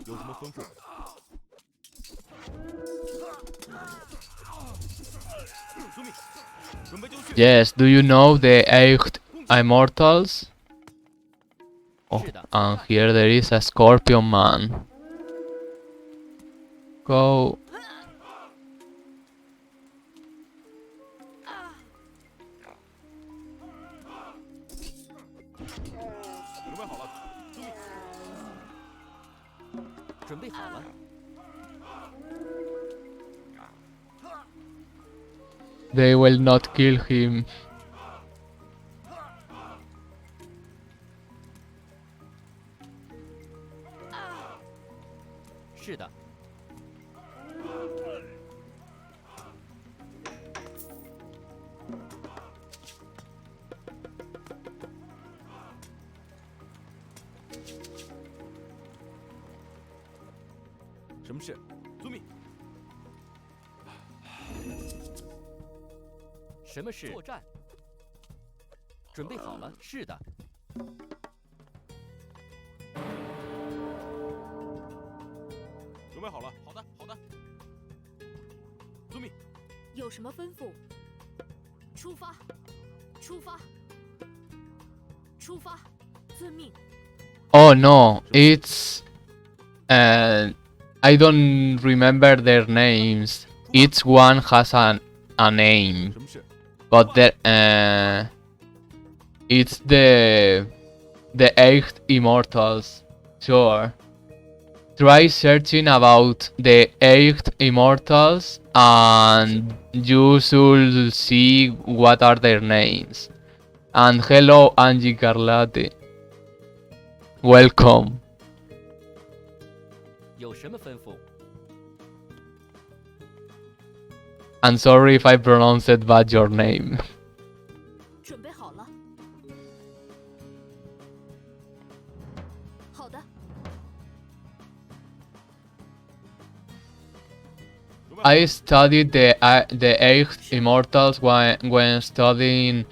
有什么吩咐？遵命，准备就绪。 Yes, do you know the eight immortals? Oh, 是的， and here there is a scorpion man. Go. 准备好了，遵命。准备好了。 They will not kill him. 是的，什么事？遵命。什么事？作战。准备好了。是的，准备好了。好的，好的。遵命。有什么吩咐？出发！出发！出发！遵命。 Oh no, it's... I don't remember their names. Each one has a name. 什么事？ But it's the eight immortals. Sure. Try searching about the eight immortals and you should see what are their names. And hello Angie Carlate. Welcome. 有什么吩咐？ I'm sorry if I pronounced bad your name. 准备好了。好的。 I studied the eight immortals when studying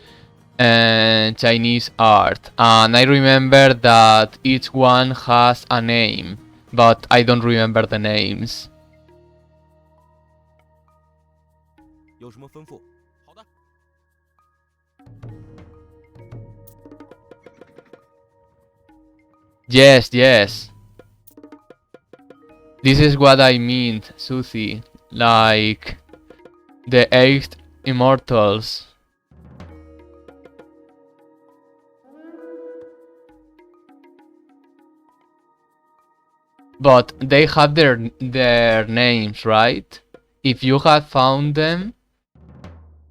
Chinese art, and I remember that each one has a name, but I don't remember the names. 有什么吩咐？好的。 Yes, yes. This is what I mean, Susie. Like the eight immortals. But they have their names, right? If you have found them,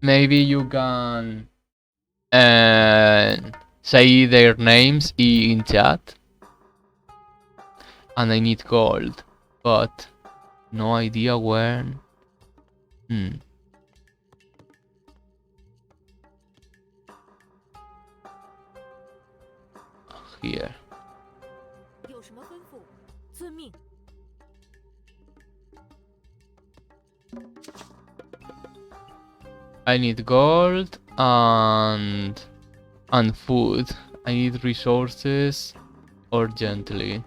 maybe you can say their names in chat. And I need gold, but no idea where. Here. 有什么吩咐？遵命。 I need gold and food. I need resources urgently.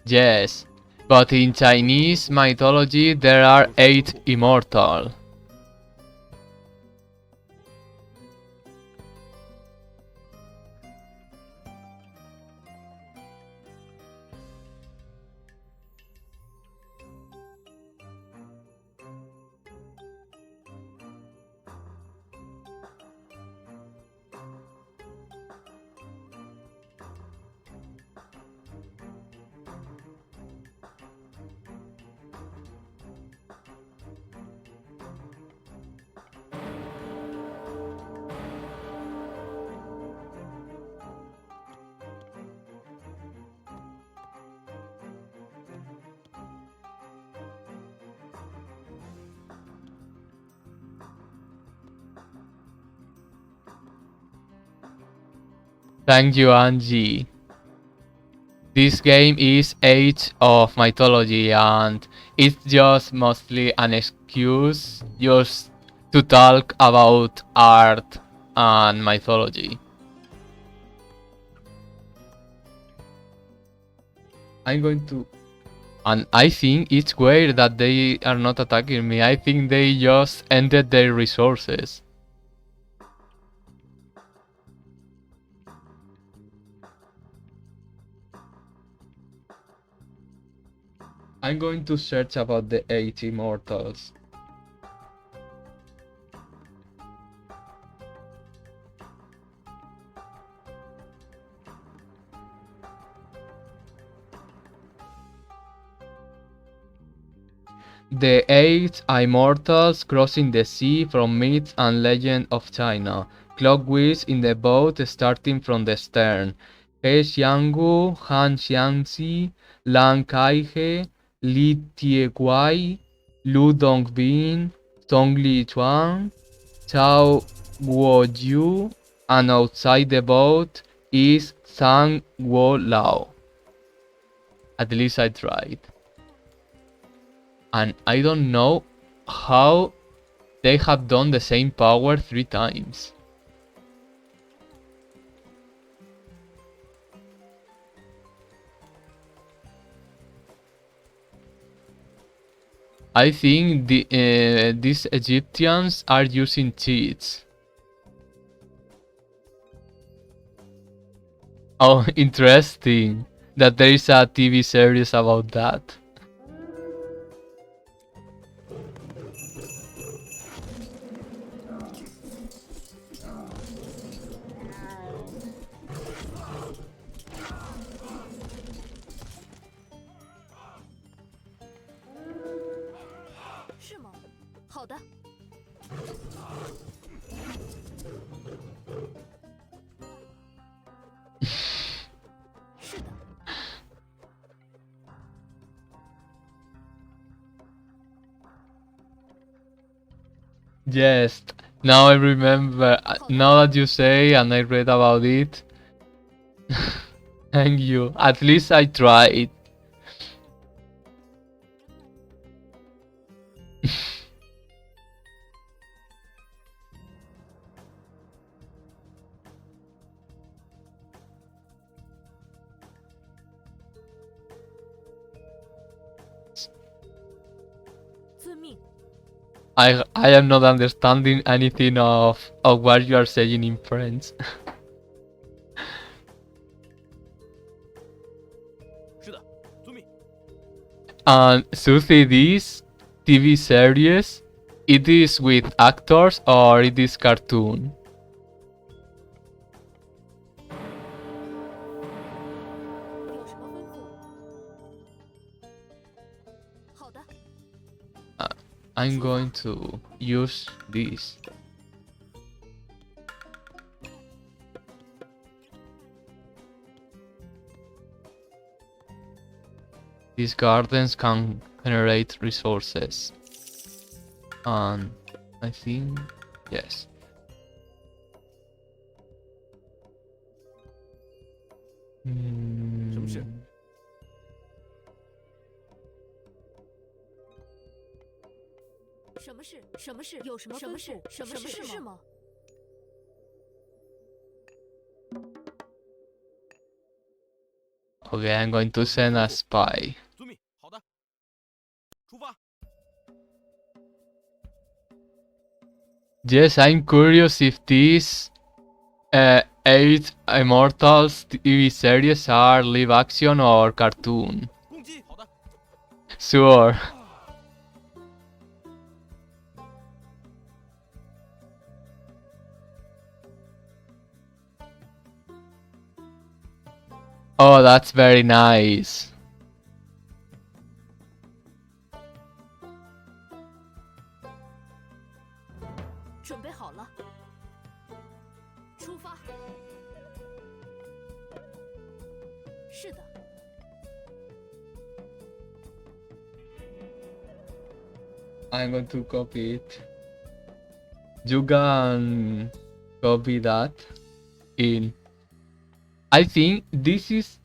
Yes, but in Chinese mythology there are 8 immortals. Thank you, Angie. This game is Age of Mythology and it's just mostly an excuse just to talk about art and mythology. I'm going to... And I think it's weird that they are not attacking me. I think they just ended their resources. I'm going to search about the 8 Immortals. The 8 Immortals crossing the sea from myths and legend of China. Clockwise in the boat starting from the stern. He Xianggu, Han Xiangxi, Lan Kaihe, Li Tieguai, Lu Dongbin, Tong Li Chuan, Chao Guoyu, and outside the boat is Zhang Wo Lao. At least I tried. And I don't know how they have done the same power 3 times. I think these Egyptians are using cheats. Oh, interesting that there is a TV series about that. Yes, now I remember. Now that you say and I read about it. Thank you. At least I tried. I am not understanding anything of what you are saying in French. And Susie, this TV series, it is with actors or it is cartoon? I'm going to use this. These gardens can generate resources. And I think yes. 什么事？什么事？什么事？有什么吩咐？什么事吗？ Okay, I'm going to send a spy. 遵命。好的，出发。 Yes, I'm curious if these 8 Immortals TV series are live action or cartoon. 攻击。好的。 Sure. Oh, that's very nice. 准备好了，出发。是的， I'm going to copy it. You can copy that in. I think this is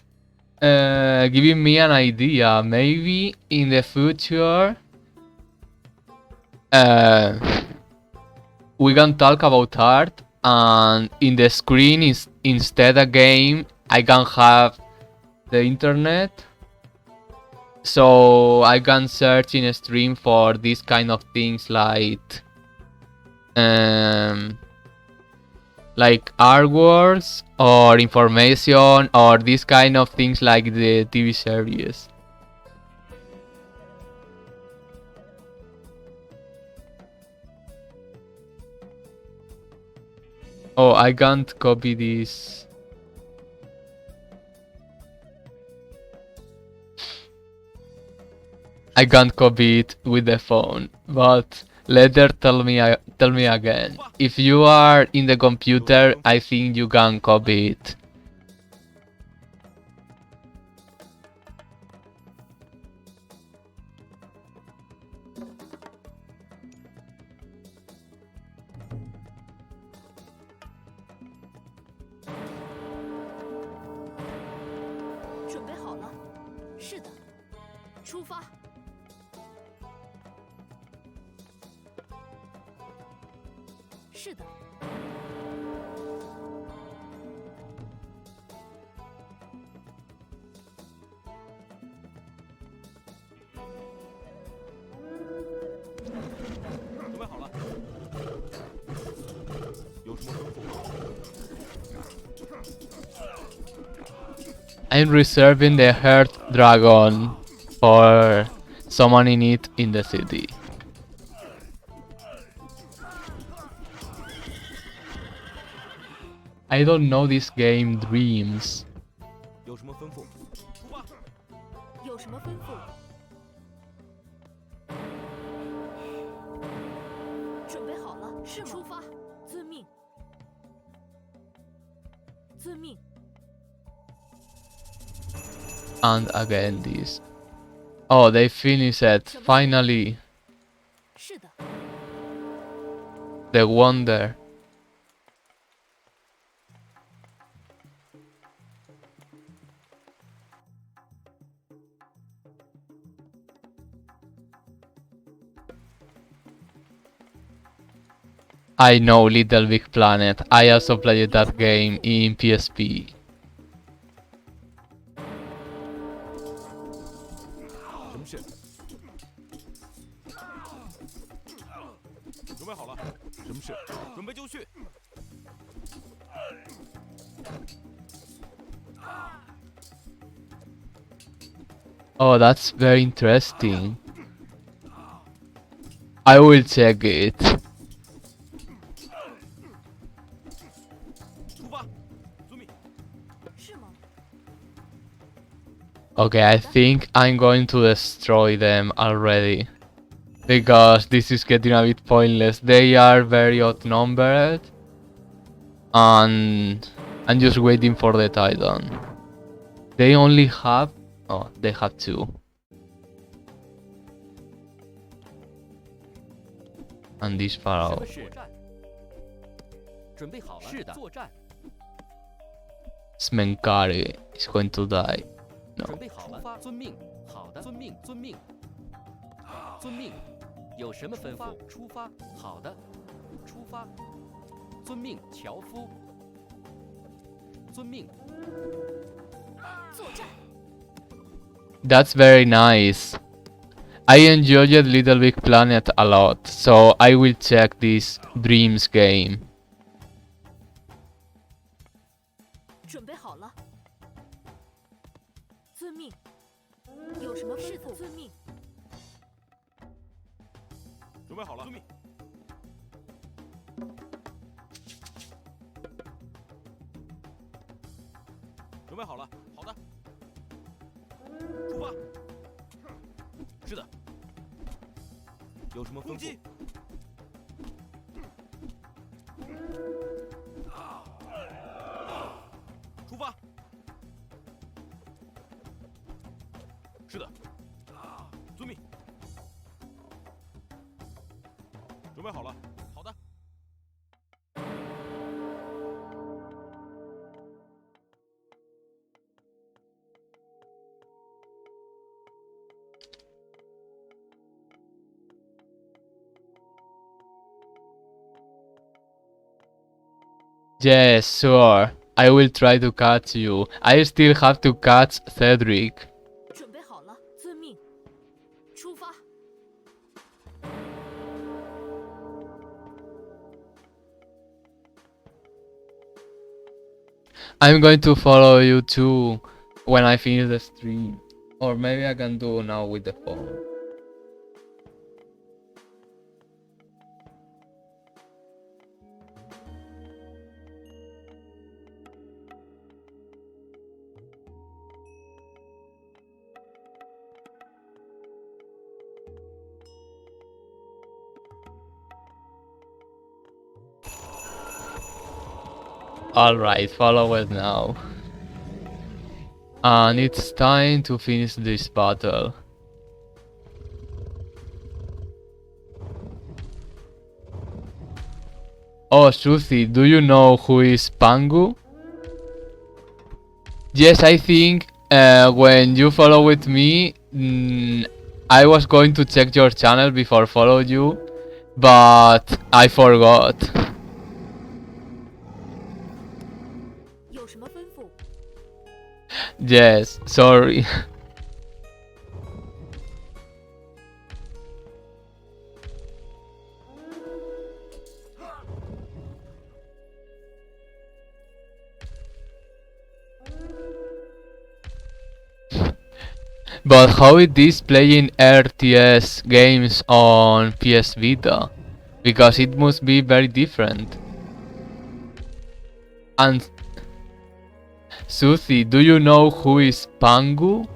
giving me an idea. Maybe in the future we can talk about art, and in the screen is instead a game. I can have the internet, so I can search in a stream for these kind of things like artworks or information or these kind of things like the TV series. Oh, I can't copy this. I can't copy it with the phone, but later tell me again. If you are in the computer, I think you can copy it. I'm reserving the Heart Dragon for summoning it in the city. I don't know this game Dreams. 有什么吩咐？出发。有什么吩咐？准备好了，是吗？出发，遵命。遵命。 And again this. Oh, they finished it, finally. 是的。 The Wonder. I know Little Big Planet. I also played that game in PSP. 什么事？准备好了。什么事？准备就绪。 Oh, that's very interesting. I will check it. Okay, I think I'm going to destroy them already. Because this is getting a bit pointless. They are very outnumbered. And I'm just waiting for the Titan. They only have... Oh, they have 2. and this far 什 out. 么是战？准备好了？是的，作战。 Smenkari is going to die. 准 No. 备好了？出发。遵命。好的，遵命，遵命。遵命。有什么吩咐？出发。好的，出发。遵命，樵夫。遵命。 作战。 That's very nice. I enjoyed Little Big Planet a lot, so I will check this Dreams game. 准备好了。遵命。有什么吩咐？遵命。准备好了。遵命。准备好了。好的。出发。是的。有什么吩咐？出发。是的。遵命。准备好了。好的。 Yes, sure. I will try to catch you. I still have to catch Cedric. 准备好了。遵命。出发。 I'm going to follow you too when I finish the stream. Or maybe I can do now with the phone. Alright, follow it now. And it's time to finish this battle. Oh, Suthi, do you know who is Pangu? Yes, I think when you follow with me, I was going to check your channel before follow you, but I forgot. 有什么吩咐？ Yes, sorry. But how it is playing RTS games on PS Vita? Because it must be very different. And Suthi, do you know who is Pangu?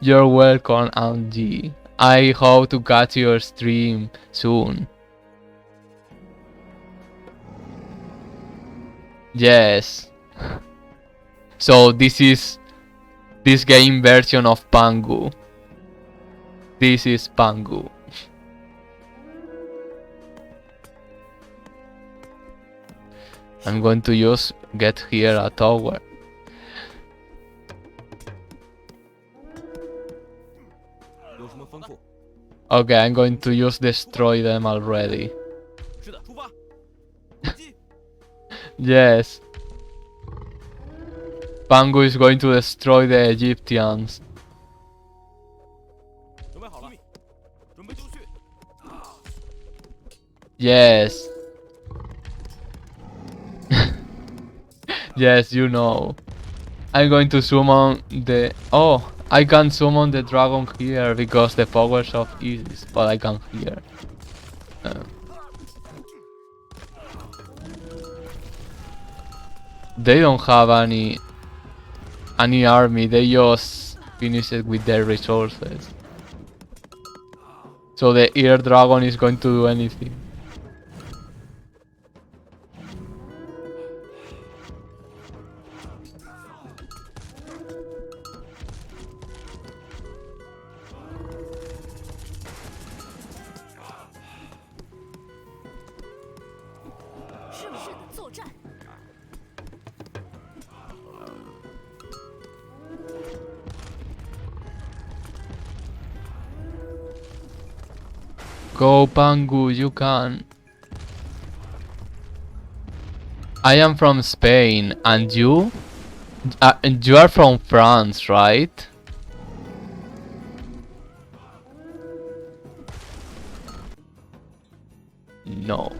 You're welcome, Angie. I hope to catch your stream soon. Yes. So this is this game version of Pangu. This is Pangu. I'm going to just get here a tower. Okay, I'm going to just destroy them already. Yes. Pangu is going to destroy the Egyptians. Yes. Yes, you know. I'm going to summon the... Oh, I can summon the dragon here because the powers of Isis, but I can't here. They don't have any army, they just finish it with their resources. So the air dragon is going to do anything. Go, Pangu, you can. I am from Spain, and you? You are from France, right? No.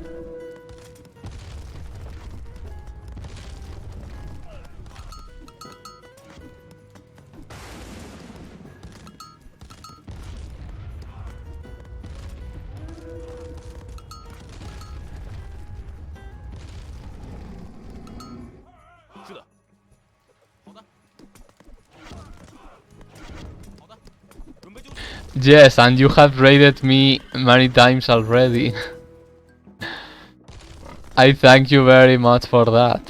Yes, and you have raided me many times already. I thank you very much for that.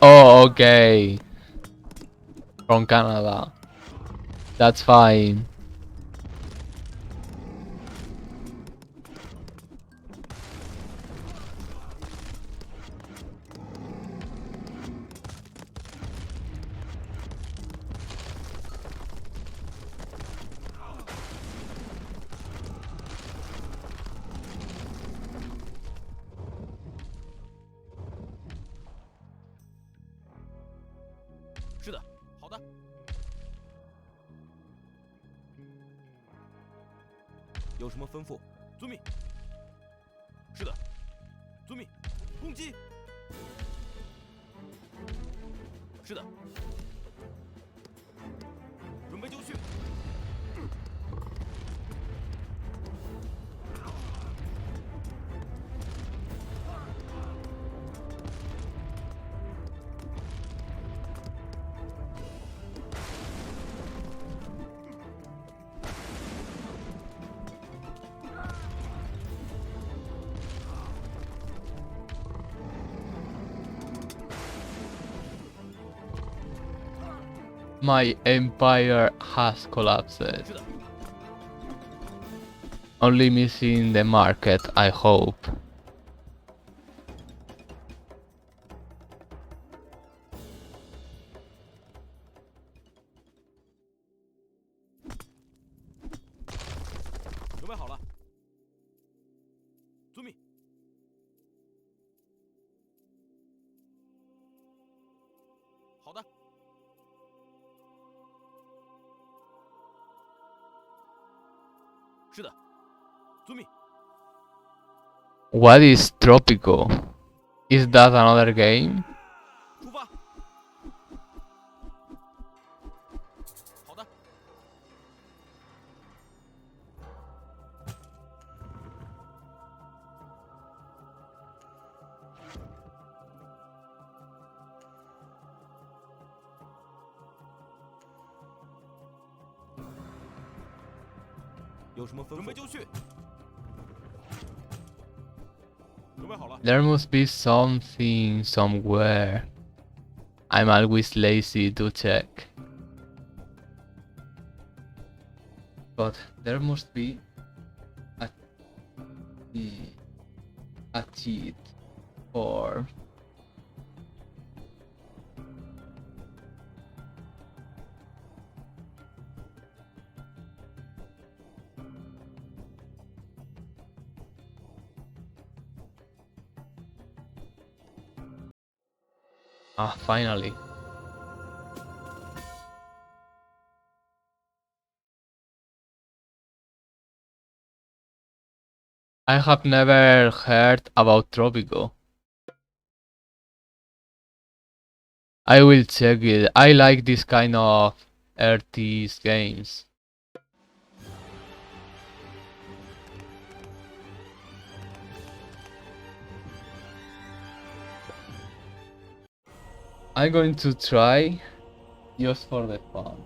Oh, okay. From Canada. That's fine. My empire has collapsed. Only missing the market, I hope. What is Tropico? Is that another game? There must be something somewhere. I'm always lazy to check. But there must be a, a cheat or finally. I have never heard about Tropico. I will check it. I like this kind of RTS games. I'm going to try just for the fun.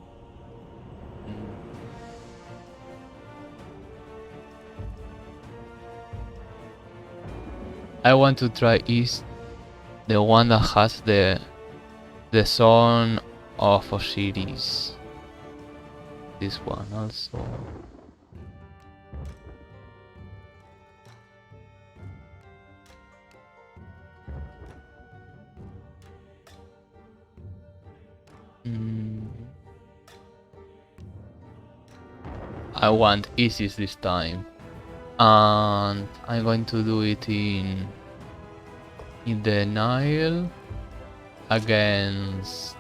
I want to try is the one that has the Son of Osiris. This one also. I want Isis this time. And I'm going to do it in the Nile against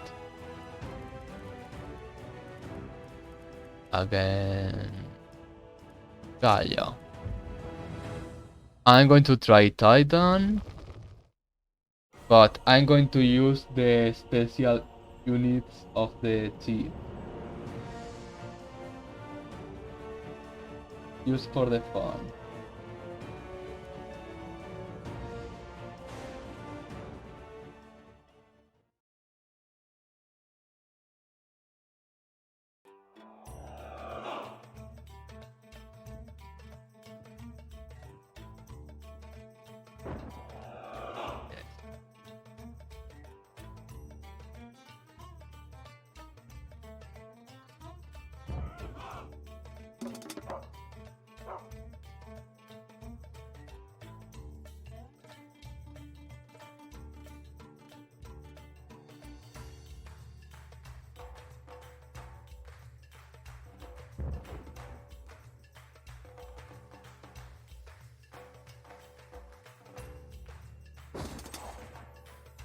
Gaia. I'm going to try Titan, but I'm going to use the special units of the team. Just for the fun.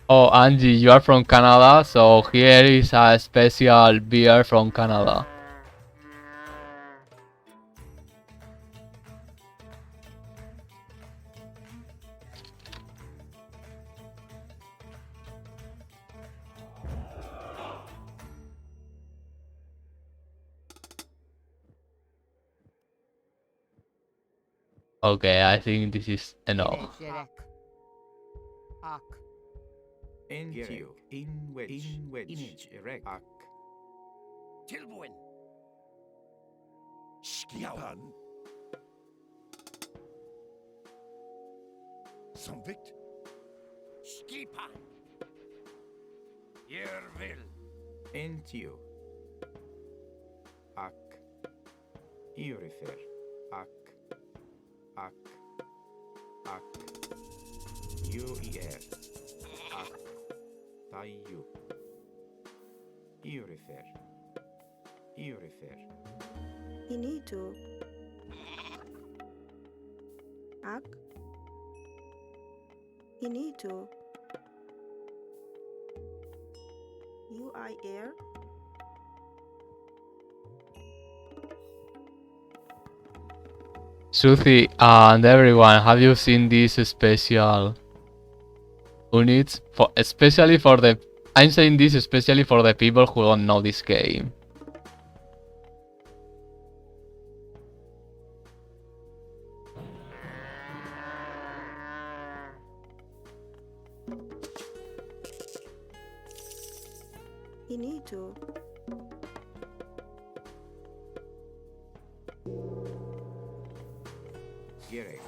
Oh, Angie, you are from Canada, so here is a special beer from Canada. Okay, I think this is enough. Entio. In wedge. Image. Erect. Ak. Tilbuin. Skiapan. Samvikt. Skipan. Yervil. Entio. Ak. Iorifer. Ak. Ak. Ak. Io-ir. Ak. Taiu. Iorifer. Iorifer. Inito. Ak. Inito. UIR. Suthi and everyone, have you seen these special units? Especially for the... I'm saying this especially for the people who don't know this game. Inito. Gerek.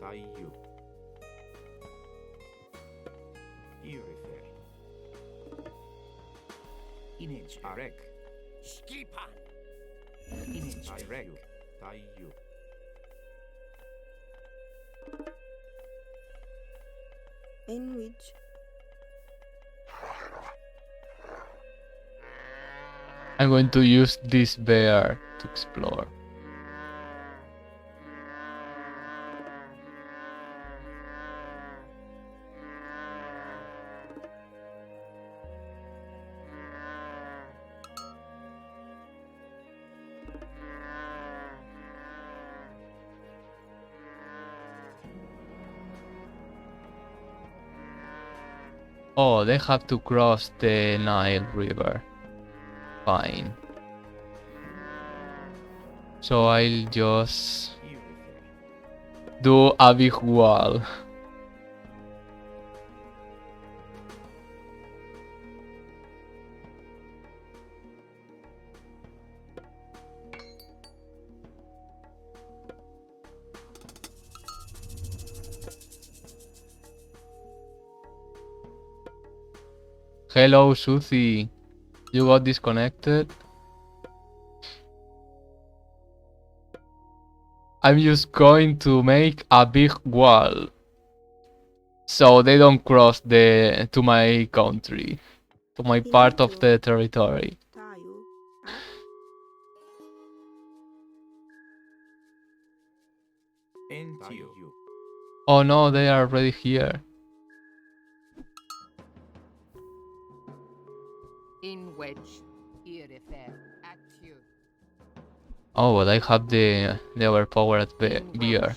Taiu. Iorifer. Image. Arek. Skipan. Image. Arek. Taiu. In which I'm going to use this bear to explore. Oh, they have to cross the Nile River. Fine. So I'll just Iorifer. do a big wall. Hello, Suthi. You got disconnected? I'm just going to make a big wall so they don't cross to my country, to my part of the territory. Tayo. Ak. Entio. Oh no, they are already here. In wedge. Irifer. Actu. Oh, but I have the overpowered In beer. wedge.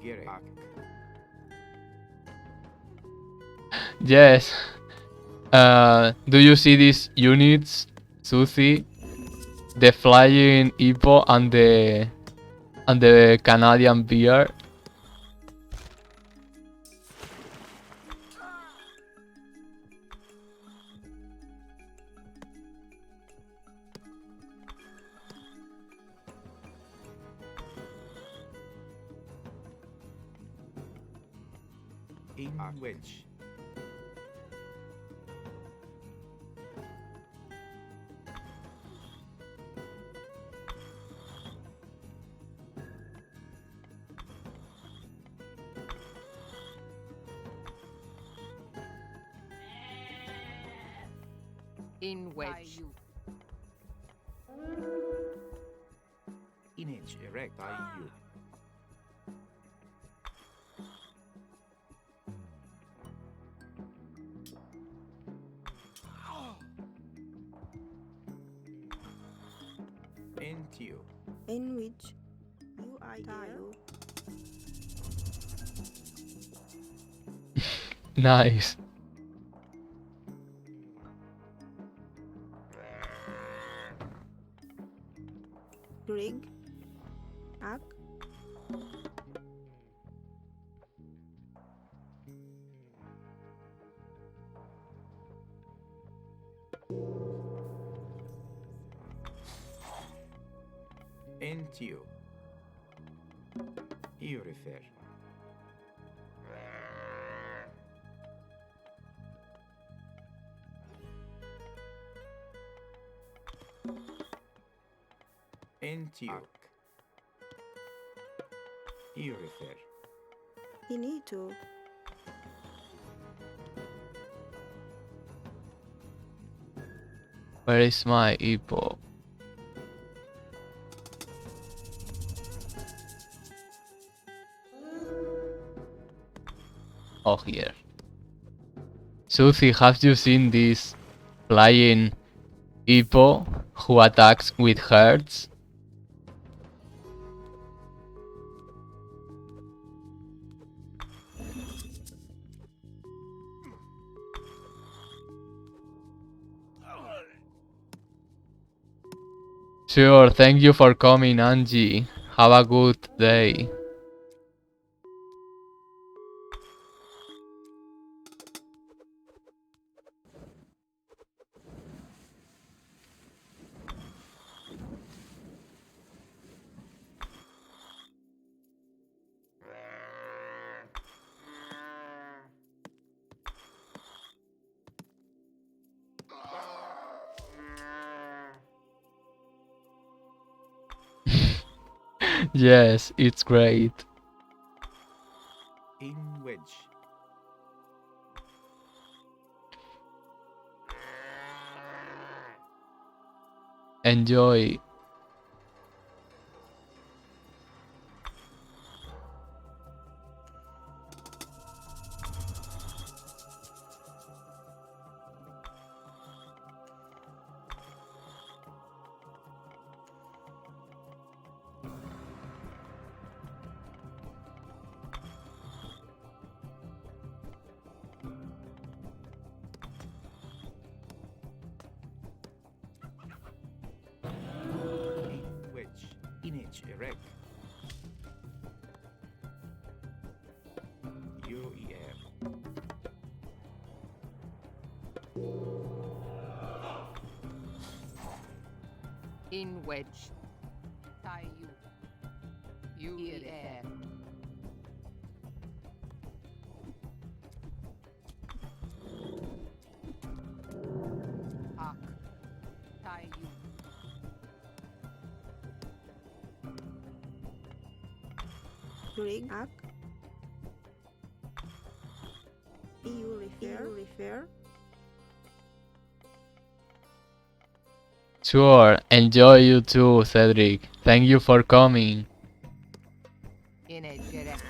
Gerak. Yes. Do you see these units, Susie? The flying hippo and the Canadian beer. In wedge. In wedge. Inage erect. Tayu. Entio. In which you are Tayo. Nice. Rig. Ak. Entio. Irifer. Entio. Irifer. Inito. Where is my hippo? Oh, here. Susie, have you seen this flying hippo who attacks with hearts? Sure, thank you for coming, Angie. Have a good day. Yes, it's great. In wedge. Enjoy. In wedge. Inage erect. UER. In wedge. Tayu. Irifer. Ak. Tayu. Rig. Ak. EU refer. Sure, enjoy you too, Cedric. Thank you for coming. In a direct.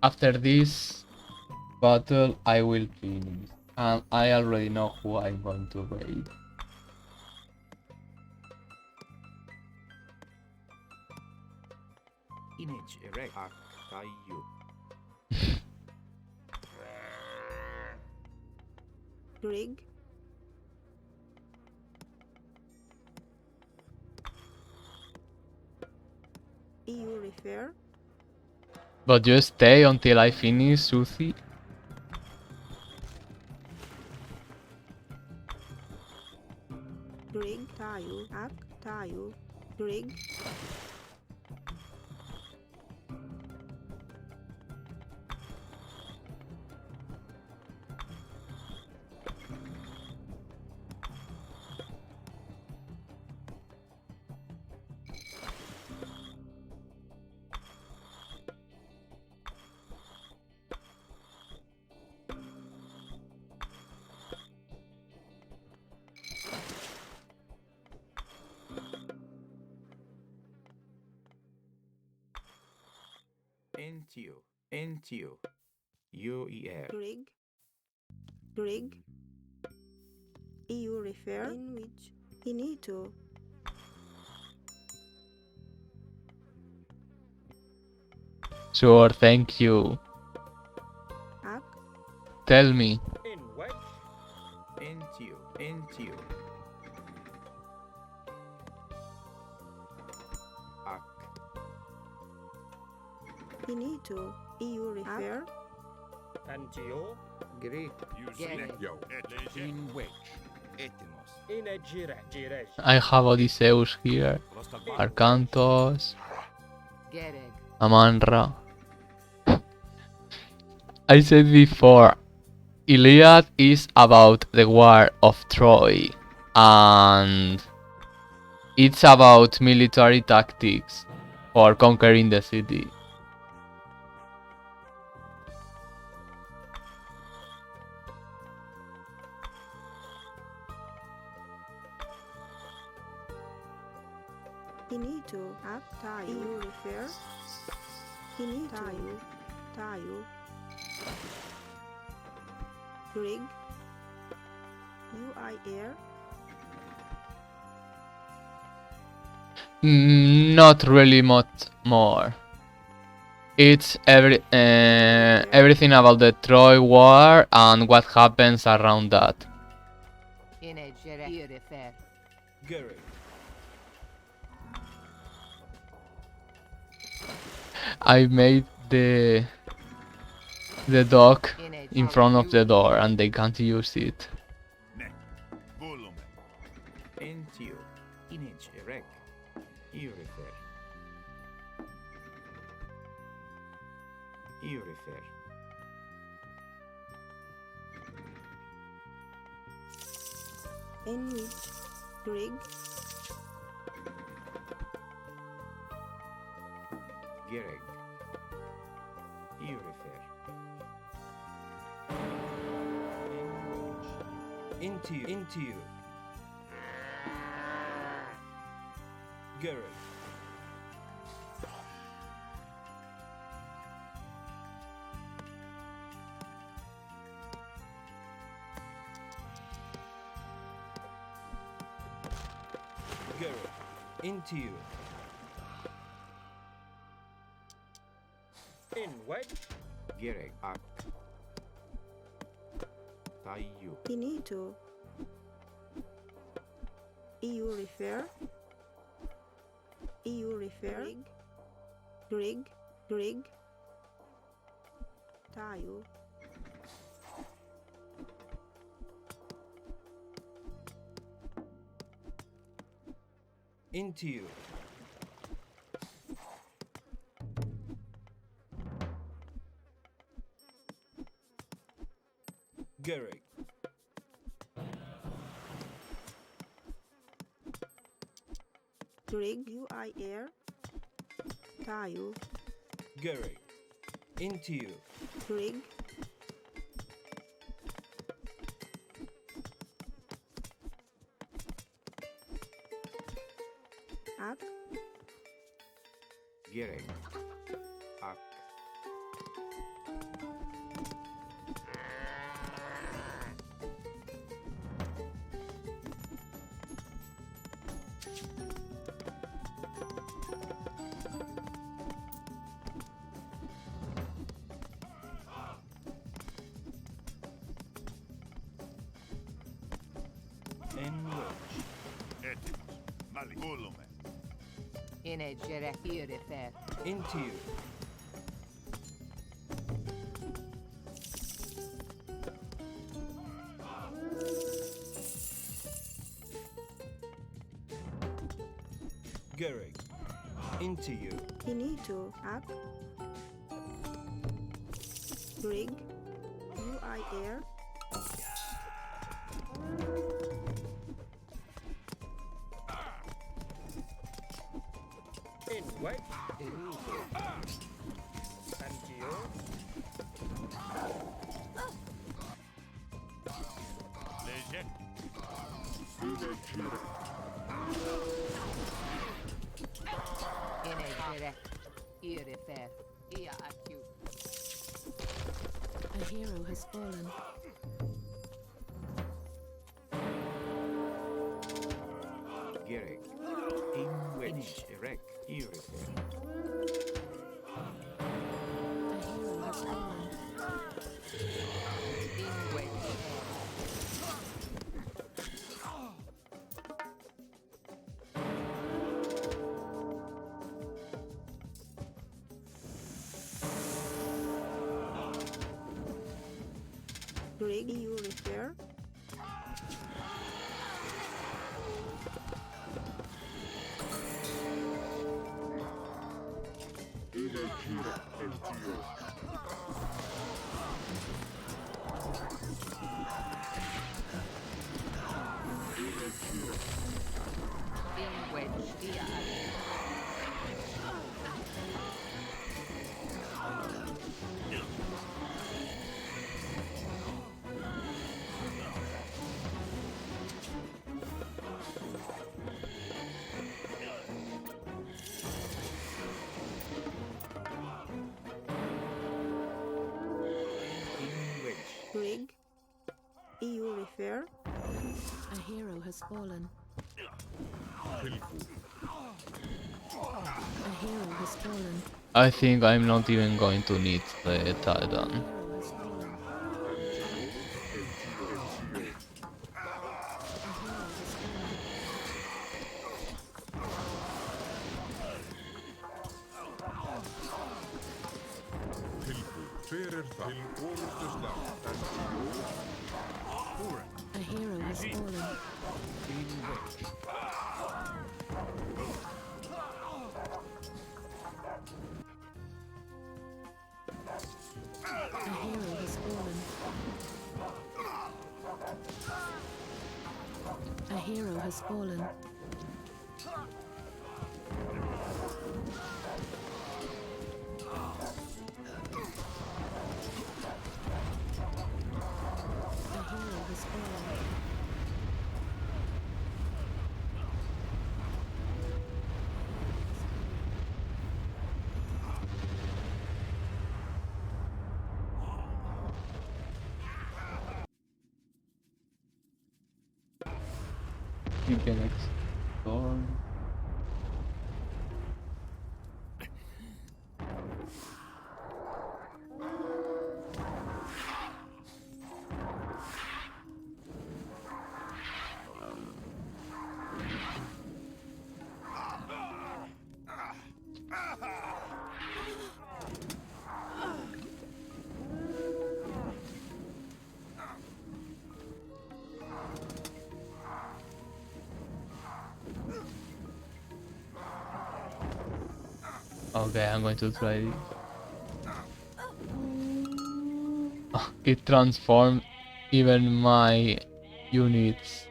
After this battle, I will finish. And I already know who I'm going to raid. Image erect. Tayu. Rig. EU refer. But you stay until I finish, Susie? Rig. Tayu. Ak. Tayu. Rig. Entio. Entio. UER. Rig. Rig. EU refer. In which finito. Sure, thank you. Ak. Tell me. In wedge. Entio. Entio. Ak. Finito. EU refer. Antio. Greek. Get it. In which? Etymos. In a girej. I have Odysseus here. Arcantos. Gereg. Amanra. I said before, Iliad is about the war of Troy, and it's about military tactics for conquering the city. Finito. Ak. Tayu. EU refer. Finito. Tayu. Tayu. Rig. UI air. Not really much more. It's everything about the Troy War and what happens around that. In a direct. Refer. Gereg. I made the dog In a in front of the door and they can't use it. Ne. Volume. Entio. Image erect. EU refer. EU refer. In which rig. Gereg. EU refer. Into. Gereg. Gereg. Into. In wedge. Gereg. Ak. Tayu. Finito. EU refer. EU refer. Rig. Rig. Tayu. Into. Gerek. Trig, UI air. Tayo. Gerek. Into you. Trig. Ak. Gerek. Ak. Enwedge. Έτοιμος. Μάλι. Βούλομαι. Είναι Irifer. Into you. Gerek. Into you. Inito. Ak. Trig. UI air. Enwedge. Antio. Léger. Είναι Irifer. Ia acute. A hero has fallen. Gerek. Inwedge. Erek. Irifer. A hero has fallen. Inwedge. Trig. You refer. Inwedge. Ia acute. Inwedge. Trig. EU refer. A hero has fallen. A hero has fallen. I think I'm not even going to need the Titan. A hero has fallen. A hero has fallen. A hero has fallen. A hero has fallen. A hero has fallen. A hero has fallen. You can explore. Okay, I'm going to try it. Oh, it transformed even my units.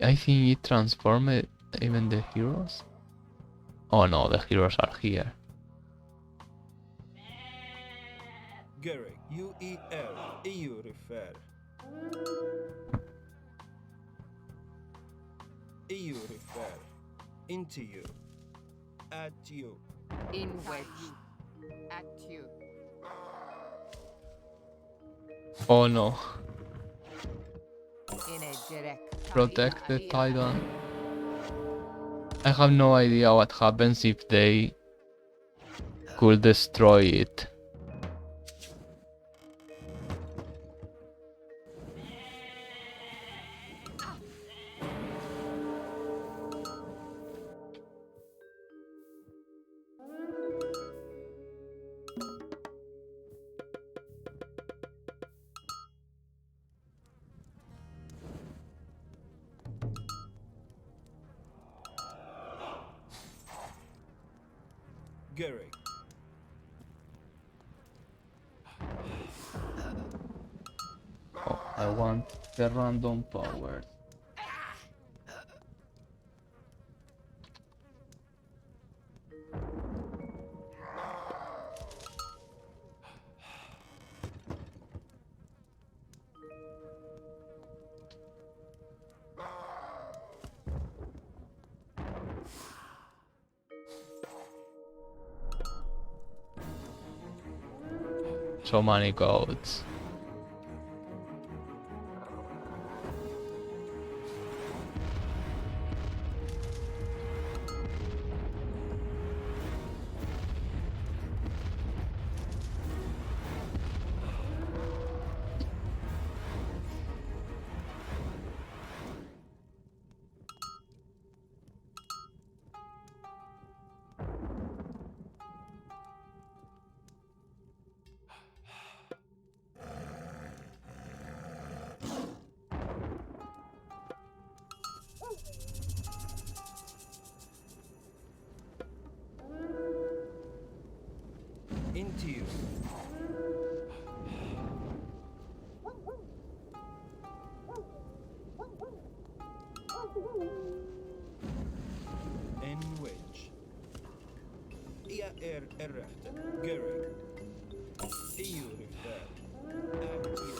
I think it transformed even the heroes. Oh no, the heroes are here. Gerek, UEL, EU refer. EU refer. Into you. At you. In wedge. At you. Oh no. In a direct. Protect the Titan. I have no idea what happens if they could destroy it. Gerek. Oh, I want the random powers. So many goats. Into you. En wedge. Ia errechter. Gerek. EU refer. At you.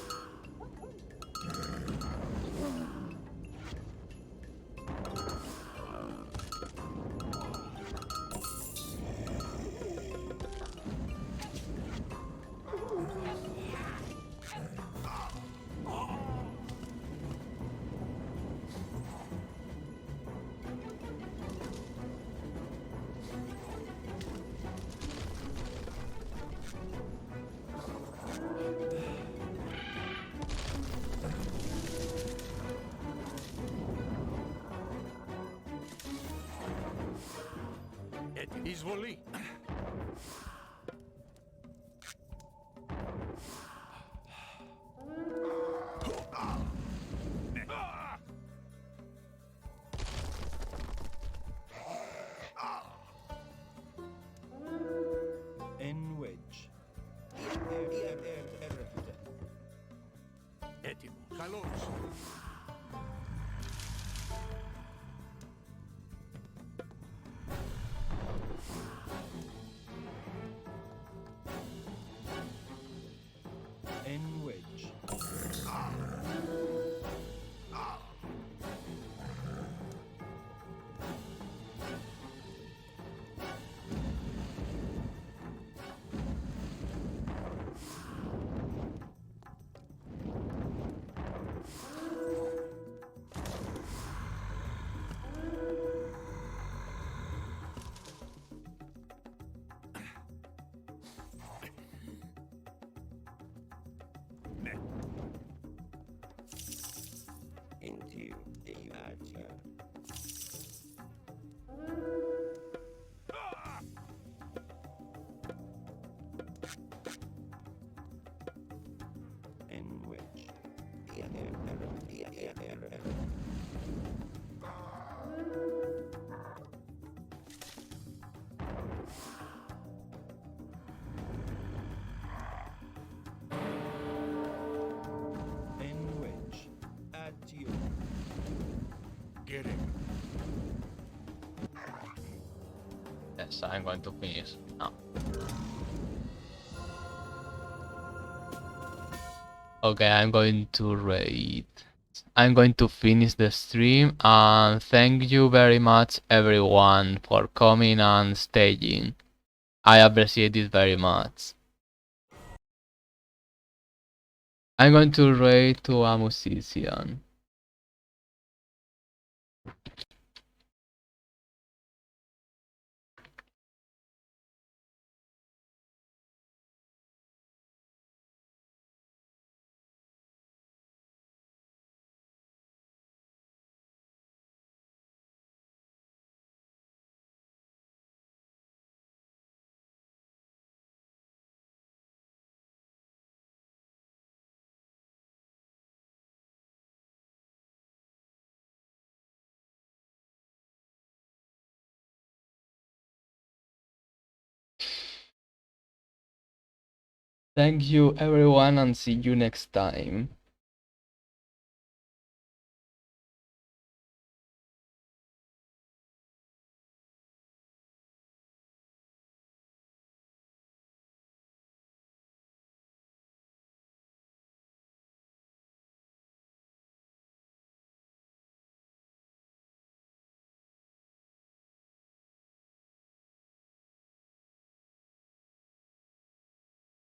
Εισβολή. En wedge. Errechter. Έτοιμος. Καλώς. En wedge. Adieu. Adieu. In which adieu. Get it. Yes, I'm going to finish now. Okay, I'm going to raid. I'm going to finish the stream, and thank you very much everyone for coming and staying. I appreciate it very much. I'm going to raid to a musician. Thank you everyone, and see you next time.